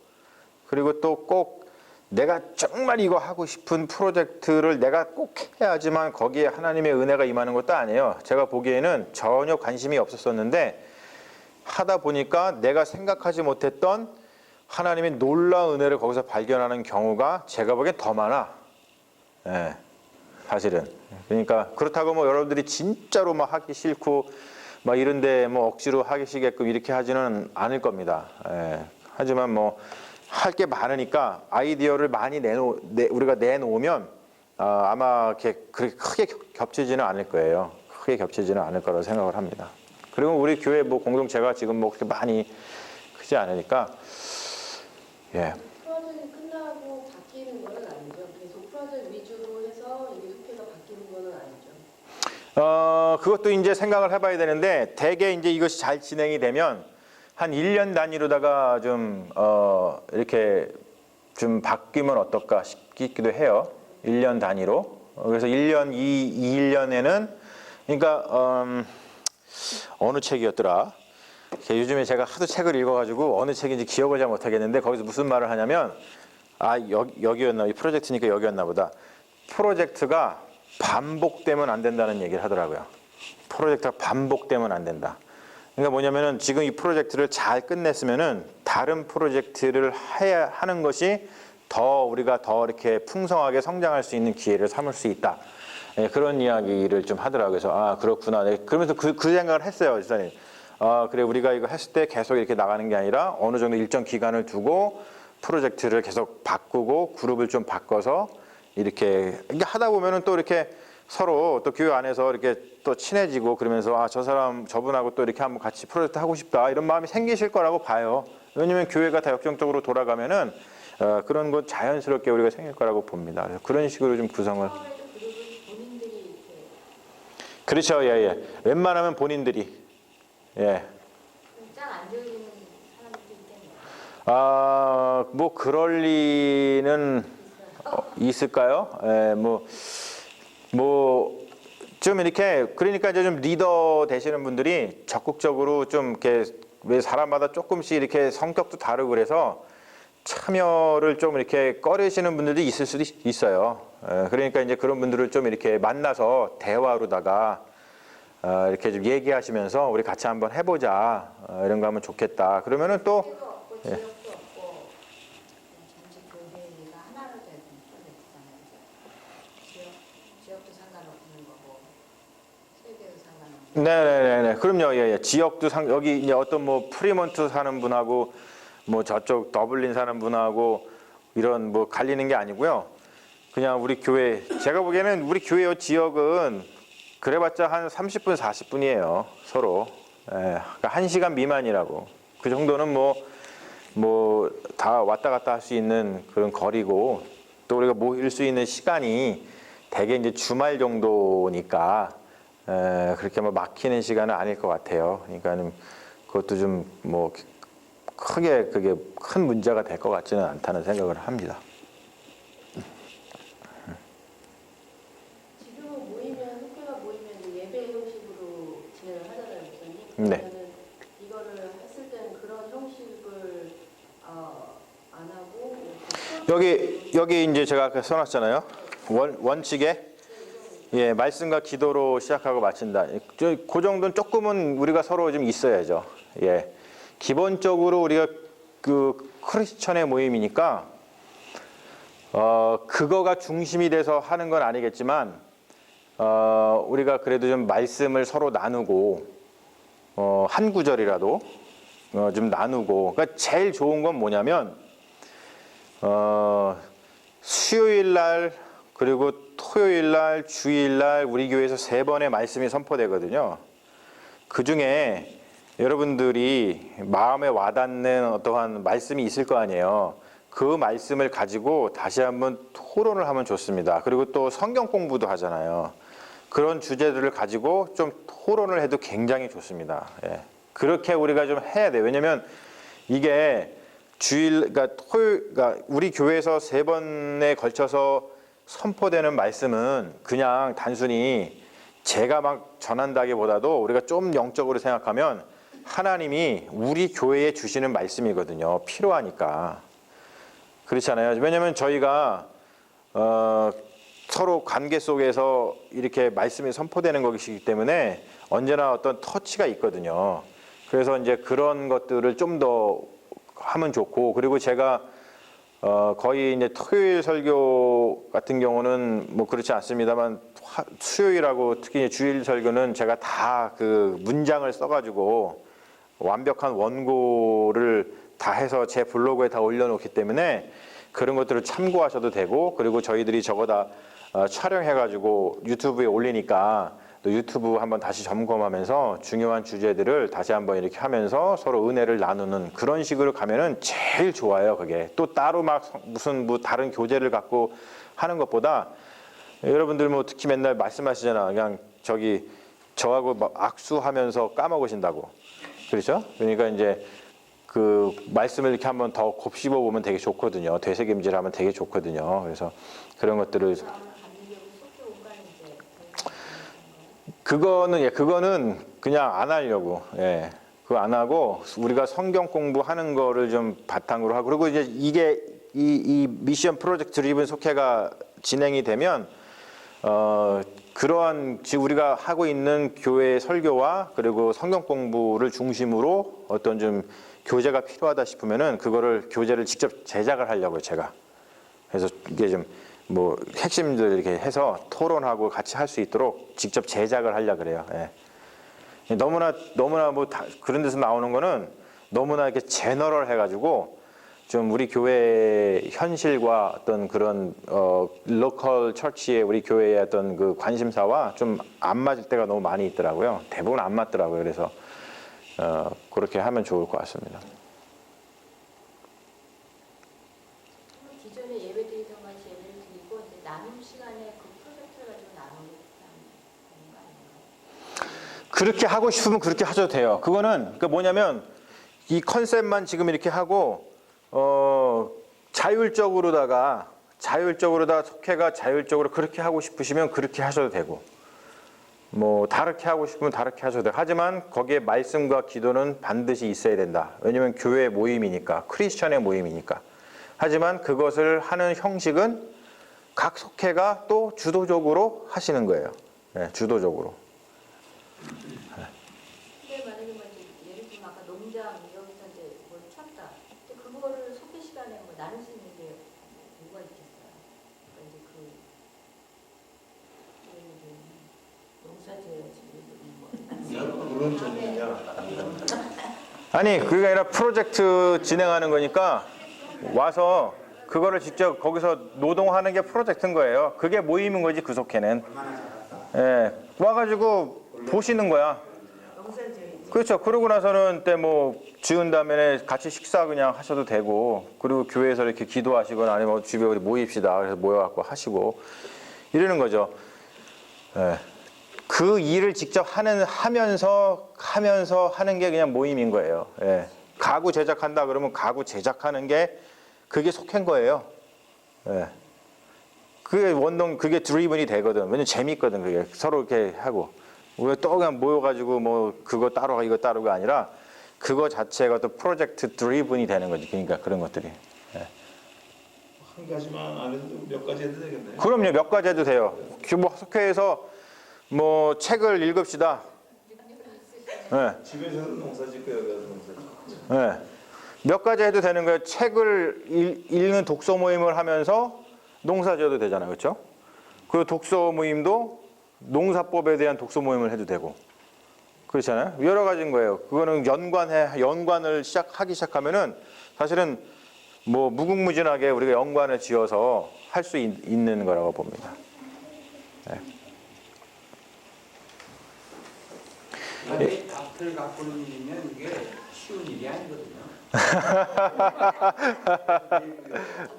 그리고 또 꼭 내가 정말 이거 하고 싶은 프로젝트를 내가 꼭 해야지만 거기에 하나님의 은혜가 임하는 것도 아니에요. 제가 보기에는 전혀 관심이 없었었는데 하다 보니까 내가 생각하지 못했던 하나님의 놀라운 은혜를 거기서 발견하는 경우가 제가 보기엔 더 많아. 예, 사실은. 그러니까 그렇다고 뭐 여러분들이 진짜로 막 하기 싫고 막 이런데 뭐 억지로 하기 싫게끔 이렇게 하지는 않을 겁니다. 예, 하지만 뭐 할 게 많으니까 아이디어를 많이 우리가 내놓으면 아마 이렇게 그렇게 크게 겹치지는 않을 거예요. 크게 겹치지는 않을 거라고 생각을 합니다. 그리고 우리 교회 뭐 공동체가 지금 뭐 그렇게 많이 크지 않으니까 예. 프로젝트 끝나고 바뀌는 건 아니죠. 계속 프로젝트 위주로 해서 이게 속해서 바뀌는 건 아니죠. 그것도 이제 생각을 해봐야 되는데 대개 이제 이것이 잘 진행이 되면 한 1년 단위로다가 좀 이렇게 좀 바뀌면 어떨까 싶기도 해요. 1년 단위로. 그래서 1년, 1년에는 그러니까 어느 책이었더라. 요즘에 제가 하도 책을 읽어가지고 어느 책인지 기억을 잘 못하겠는데 거기서 무슨 말을 하냐면 여기였나 이 프로젝트니까 여기였나 보다. 프로젝트가 반복되면 안 된다는 얘기를 하더라고요. 프로젝트가 반복되면 안 된다. 그러니까 뭐냐면은 지금 이 프로젝트를 잘 끝냈으면은 다른 프로젝트를 해야 하는 것이 더 우리가 더 이렇게 풍성하게 성장할 수 있는 기회를 삼을 수 있다. 예, 그런 이야기를 좀 하더라고요. 그래서 그렇구나. 네, 그러면서 그 생각을 했어요, 지사님. 그래 우리가 이거 했을 때 계속 이렇게 나가는 게 아니라 어느 정도 일정 기간을 두고 프로젝트를 계속 바꾸고 그룹을 좀 바꿔서 이렇게 하다 보면은 또 이렇게 서로 또 교회 안에서 이렇게 또 친해지고 그러면서 저분하고 또 이렇게 한번 같이 프로젝트 하고 싶다 이런 마음이 생기실 거라고 봐요. 왜냐면 교회가 다 역정적으로 돌아가면은 그런 것 자연스럽게 우리가 생길 거라고 봅니다. 그래서 그런 식으로 좀 구성을. 본인들이 그렇죠, 예. 웬만하면 본인들이 예. 짱안 들리는 사람들이 있겠네요. 뭐 그럴 리는 있을까요? 예, 좀 이렇게 그러니까 이제 좀 리더 되시는 분들이 적극적으로 좀 이렇게 왜 사람마다 조금씩 이렇게 성격도 다르고 그래서 참여를 좀 이렇게 꺼리시는 분들도 있을 수도 있어요. 그러니까 이제 그런 분들을 좀 이렇게 만나서 대화로다가 이렇게 좀 얘기하시면서 우리 같이 한번 해보자 이런 거 하면 좋겠다. 그러면은 또 지역도 없고 예. 지역도 없고 전체 교회가 하나로 되는 프로젝트잖아요. 지역도 상관없는 거고 세계도 상관없는. 네네네. 그럼요. 예. 지역도 여기 이제 어떤 뭐 프리먼트 사는 분하고 뭐 저쪽 더블린 사는 분하고 이런 뭐 갈리는 게 아니고요. 그냥 우리 교회 제가 보기에는 우리 교회 지역은 그래봤자 한 30분 40분이에요. 서로. 예. 그러니까 1시간 미만이라고. 그 정도는 뭐 다 왔다 갔다 할 수 있는 그런 거리고 또 우리가 모일 수 있는 시간이 대개 이제 주말 정도니까 그렇게 뭐 막히는 시간은 아닐 것 같아요. 그러니까 그것도 좀 뭐 크게 그게 큰 문제가 될 것 같지는 않다는 생각을 합니다. 지금은 모이면 학교가 모이면 예배 형식으로 진행을 하잖아요, 목사님. 네. 그러면은 이거를 했을 때는 그런 형식을 안 하고 여기 이제 제가 아까 써놨잖아요. 원칙에 예 말씀과 기도로 시작하고 마친다. 그 정도는 조금은 우리가 서로 좀 있어야죠. 예. 기본적으로 우리가 그 크리스천의 모임이니까 그거가 중심이 돼서 하는 건 아니겠지만 우리가 그래도 좀 말씀을 서로 나누고 한 구절이라도 좀 나누고 그러니까 제일 좋은 건 뭐냐면 수요일 날 그리고 토요일 날 주일 날 우리 교회에서 3번의 말씀이 선포되거든요. 그 중에 여러분들이 마음에 와닿는 어떠한 말씀이 있을 거 아니에요. 그 말씀을 가지고 다시 한번 토론을 하면 좋습니다. 그리고 또 성경 공부도 하잖아요. 그런 주제들을 가지고 좀 토론을 해도 굉장히 좋습니다. 예. 그렇게 우리가 좀 해야 돼요. 왜냐하면 이게 그러니까 우리 교회에서 3번에 걸쳐서 선포되는 말씀은 그냥 단순히 제가 막 전한다기보다도 우리가 좀 영적으로 생각하면 하나님이 우리 교회에 주시는 말씀이거든요. 필요하니까. 그렇잖아요. 왜냐하면 저희가 서로 관계 속에서 이렇게 말씀이 선포되는 것이기 때문에 언제나 어떤 터치가 있거든요. 그래서 이제 그런 것들을 좀 더 하면 좋고, 그리고 제가 거의 이제 토요일 설교 같은 경우는 뭐 그렇지 않습니다만 수요일하고 특히 주일 설교는 제가 다 그 문장을 써가지고 완벽한 원고를 다 해서 제 블로그에 다 올려놓기 때문에 그런 것들을 참고하셔도 되고, 그리고 저희들이 저거 다 촬영해가지고 유튜브에 올리니까 또 유튜브 한번 다시 점검하면서 중요한 주제들을 다시 한번 이렇게 하면서 서로 은혜를 나누는 그런 식으로 가면은 제일 좋아요. 그게 또 따로 막 무슨 뭐 다른 교재를 갖고 하는 것보다, 여러분들 뭐 특히 맨날 말씀하시잖아. 그냥 저기 저하고 막 악수하면서 까먹으신다고. 그렇죠? 그러니까 이제 그 말씀을 이렇게 한번 더 곱씹어 보면 되게 좋거든요. 되새김질하면 되게 좋거든요. 그래서 그런 것들을 그거는 그냥 안 하려고. 예. 그거 안 하고 우리가 성경 공부하는 거를 좀 바탕으로 하고, 그리고 이제 이게 이 미션 프로젝트 드리븐 속회가 진행이 되면 그러한 지금 우리가 하고 있는 교회의 설교와 그리고 성경 공부를 중심으로 어떤 좀 교재가 필요하다 싶으면은 그거를 교재를 직접 제작을 하려고요, 제가. 그래서 이게 좀 뭐 핵심들 이렇게 해서 토론하고 같이 할 수 있도록 직접 제작을 하려 그래요. 예. 너무나 뭐 다 그런 데서 나오는 거는 너무나 이렇게 제너럴 해가지고 좀 우리 교회의 현실과 어떤 그런 로컬 처치의 우리 교회의 어떤 그 관심사와 좀 안 맞을 때가 너무 많이 있더라고요. 대부분 안 맞더라고요. 그래서 그렇게 하면 좋을 것 같습니다. 기존에 예배드리던 것이 예배를 드리고 이제 나눔 시간에 그 프로젝트를 가지고 나누는 거 아닌가요? 그렇게 하고 싶으면 그렇게 하셔도 돼요. 그거는 그 뭐냐면 이 컨셉만 지금 이렇게 하고 자율적으로다가 속회가 자율적으로 그렇게 하고 싶으시면 그렇게 하셔도 되고, 뭐 다르게 하고 싶으면 다르게 하셔도 되고, 하지만 거기에 말씀과 기도는 반드시 있어야 된다. 왜냐하면 교회 모임이니까, 크리스천의 모임이니까. 하지만 그것을 하는 형식은 각 속회가 또 주도적으로 하시는 거예요. 네, 주도적으로. 근데 만약에 뭐 이제 예를 들면 아까 농장 여기서 이제 뭘 쳤다. 근데 그거를 속회 시간에 뭐 나눌 수 있는 게 뭐가 있겠어요? 그러니까 이제 그 농사지어야지. 그런 종류냐? 아니 그게 아니라 프로젝트 진행하는 거니까 와서 그거를 직접 거기서 노동하는 게 프로젝트인 거예요. 그게 모임인 거지, 그 속회는. 예, 와가지고 보시는 거야. 그렇죠. 그러고 나서는 때 뭐 지은 다음에 같이 식사 그냥 하셔도 되고, 그리고 교회에서 이렇게 기도하시거나 아니면 집에 어디 모입시다. 그래서 모여갖고 하시고 이러는 거죠. 예. 그 일을 직접 하면서 하는 게 그냥 모임인 거예요. 예. 가구 제작한다 그러면 가구 제작하는 게 그게 속한 거예요. 예. 그게 드리븐이 되거든. 왜냐면 재밌거든. 그게 서로 이렇게 하고. 왜 또 그냥 모여가지고 뭐 그거 따로 이거 따로가 아니라 그거 자체가 또 프로젝트 드리븐이 되는 거지. 그러니까 그런 것들이. 예. 한 가지만 안 해도 몇 가지 해도 되겠네요. 그럼요. 몇 가지 해도 돼요. 뭐 속회에서 뭐 책을 읽읍시다. 예. 집에서도 농사 짓고 여기 가서 농사 짓고. 예. 몇 가지 해도 되는 거예요. 책을 읽는 독서 모임을 하면서 농사 지어도 되잖아요. 그렇죠? 그 독서 모임도 농사법에 대한 독서 모임을 해도 되고. 그렇잖아요. 여러 가지인 거예요. 그거는 연관을 하기 시작하면은 사실은 뭐 무궁무진하게 우리가 연관을 지어서 할 수 있는 거라고 봅니다. 네. 근데 앞을 가꾸는 일이면 이게 쉬운 일이 아니거든요.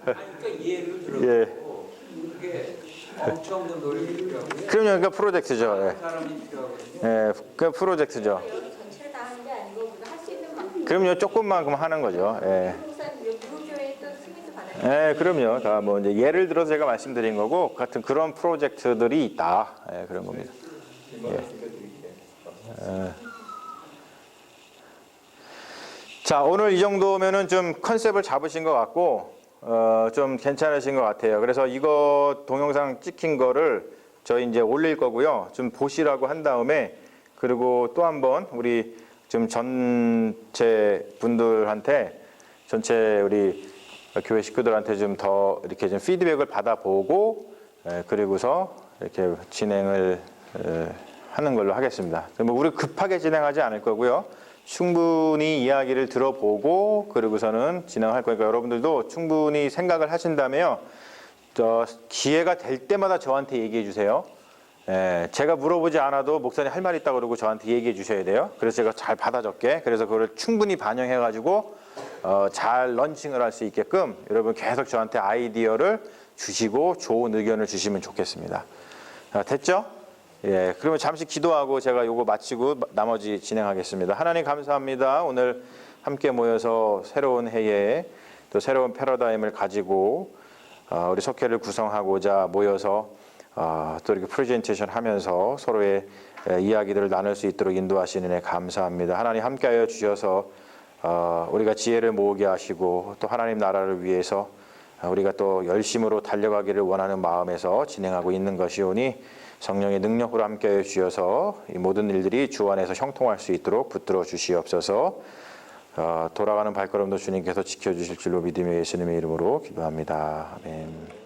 그러니까 예를 들어서 그게 엄청 노력이 필요하고요. 그럼요. 그러니까 프로젝트죠. 예. 사람이 필요하거든요. 예, 그 프로젝트죠. 전체를 다 하는 게 아니고 우리가 할 수 있는 만큼. 그럼요. 조금만큼 하는 거죠. 예. 무교회에 또 승인도 받아야 예, 그럼요. 다 뭐 이제 예를 들어서 제가 말씀드린 거고 같은 그런 프로젝트들이 있다. 예, 그런 겁니다. 자, 오늘 이 정도면은 좀 컨셉을 잡으신 것 같고 좀 괜찮으신 것 같아요. 그래서 이거 동영상 찍힌 거를 저희 이제 올릴 거고요. 좀 보시라고 한 다음에 그리고 또 한번 우리 지금 전체 분들한테 전체 우리 교회 식구들한테 좀 더 이렇게 좀 피드백을 받아보고 그리고서 이렇게 진행을 하는 걸로 하겠습니다. 뭐 우리 급하게 진행하지 않을 거고요. 충분히 이야기를 들어보고 그리고서는 진행할 거니까 여러분들도 충분히 생각을 하신다면요. 기회가 될 때마다 저한테 얘기해 주세요. 제가 물어보지 않아도 목사님 할 말 있다고 그러고 저한테 얘기해 주셔야 돼요. 그래서 제가 잘 받아 적게 그래서 그걸 충분히 반영해 가지고 잘 런칭을 할 수 있게끔 여러분 계속 저한테 아이디어를 주시고 좋은 의견을 주시면 좋겠습니다. 됐죠? 예, 그러면 잠시 기도하고 제가 요거 마치고 나머지 진행하겠습니다. 하나님 감사합니다. 오늘 함께 모여서 새로운 해에 또 새로운 패러다임을 가지고 우리 속회를 구성하고자 모여서 또 이렇게 프레젠테이션 하면서 서로의 이야기들을 나눌 수 있도록 인도하시는 애 감사합니다. 하나님 함께하여 주셔서 우리가 지혜를 모으게 하시고 또 하나님 나라를 위해서 우리가 또 열심으로 달려가기를 원하는 마음에서 진행하고 있는 것이오니 성령의 능력으로 함께하여 주셔서 이 모든 일들이 주 안에서 형통할 수 있도록 붙들어 주시옵소서. 돌아가는 발걸음도 주님께서 지켜주실 줄로 믿으며 예수님의 이름으로 기도합니다. 아멘.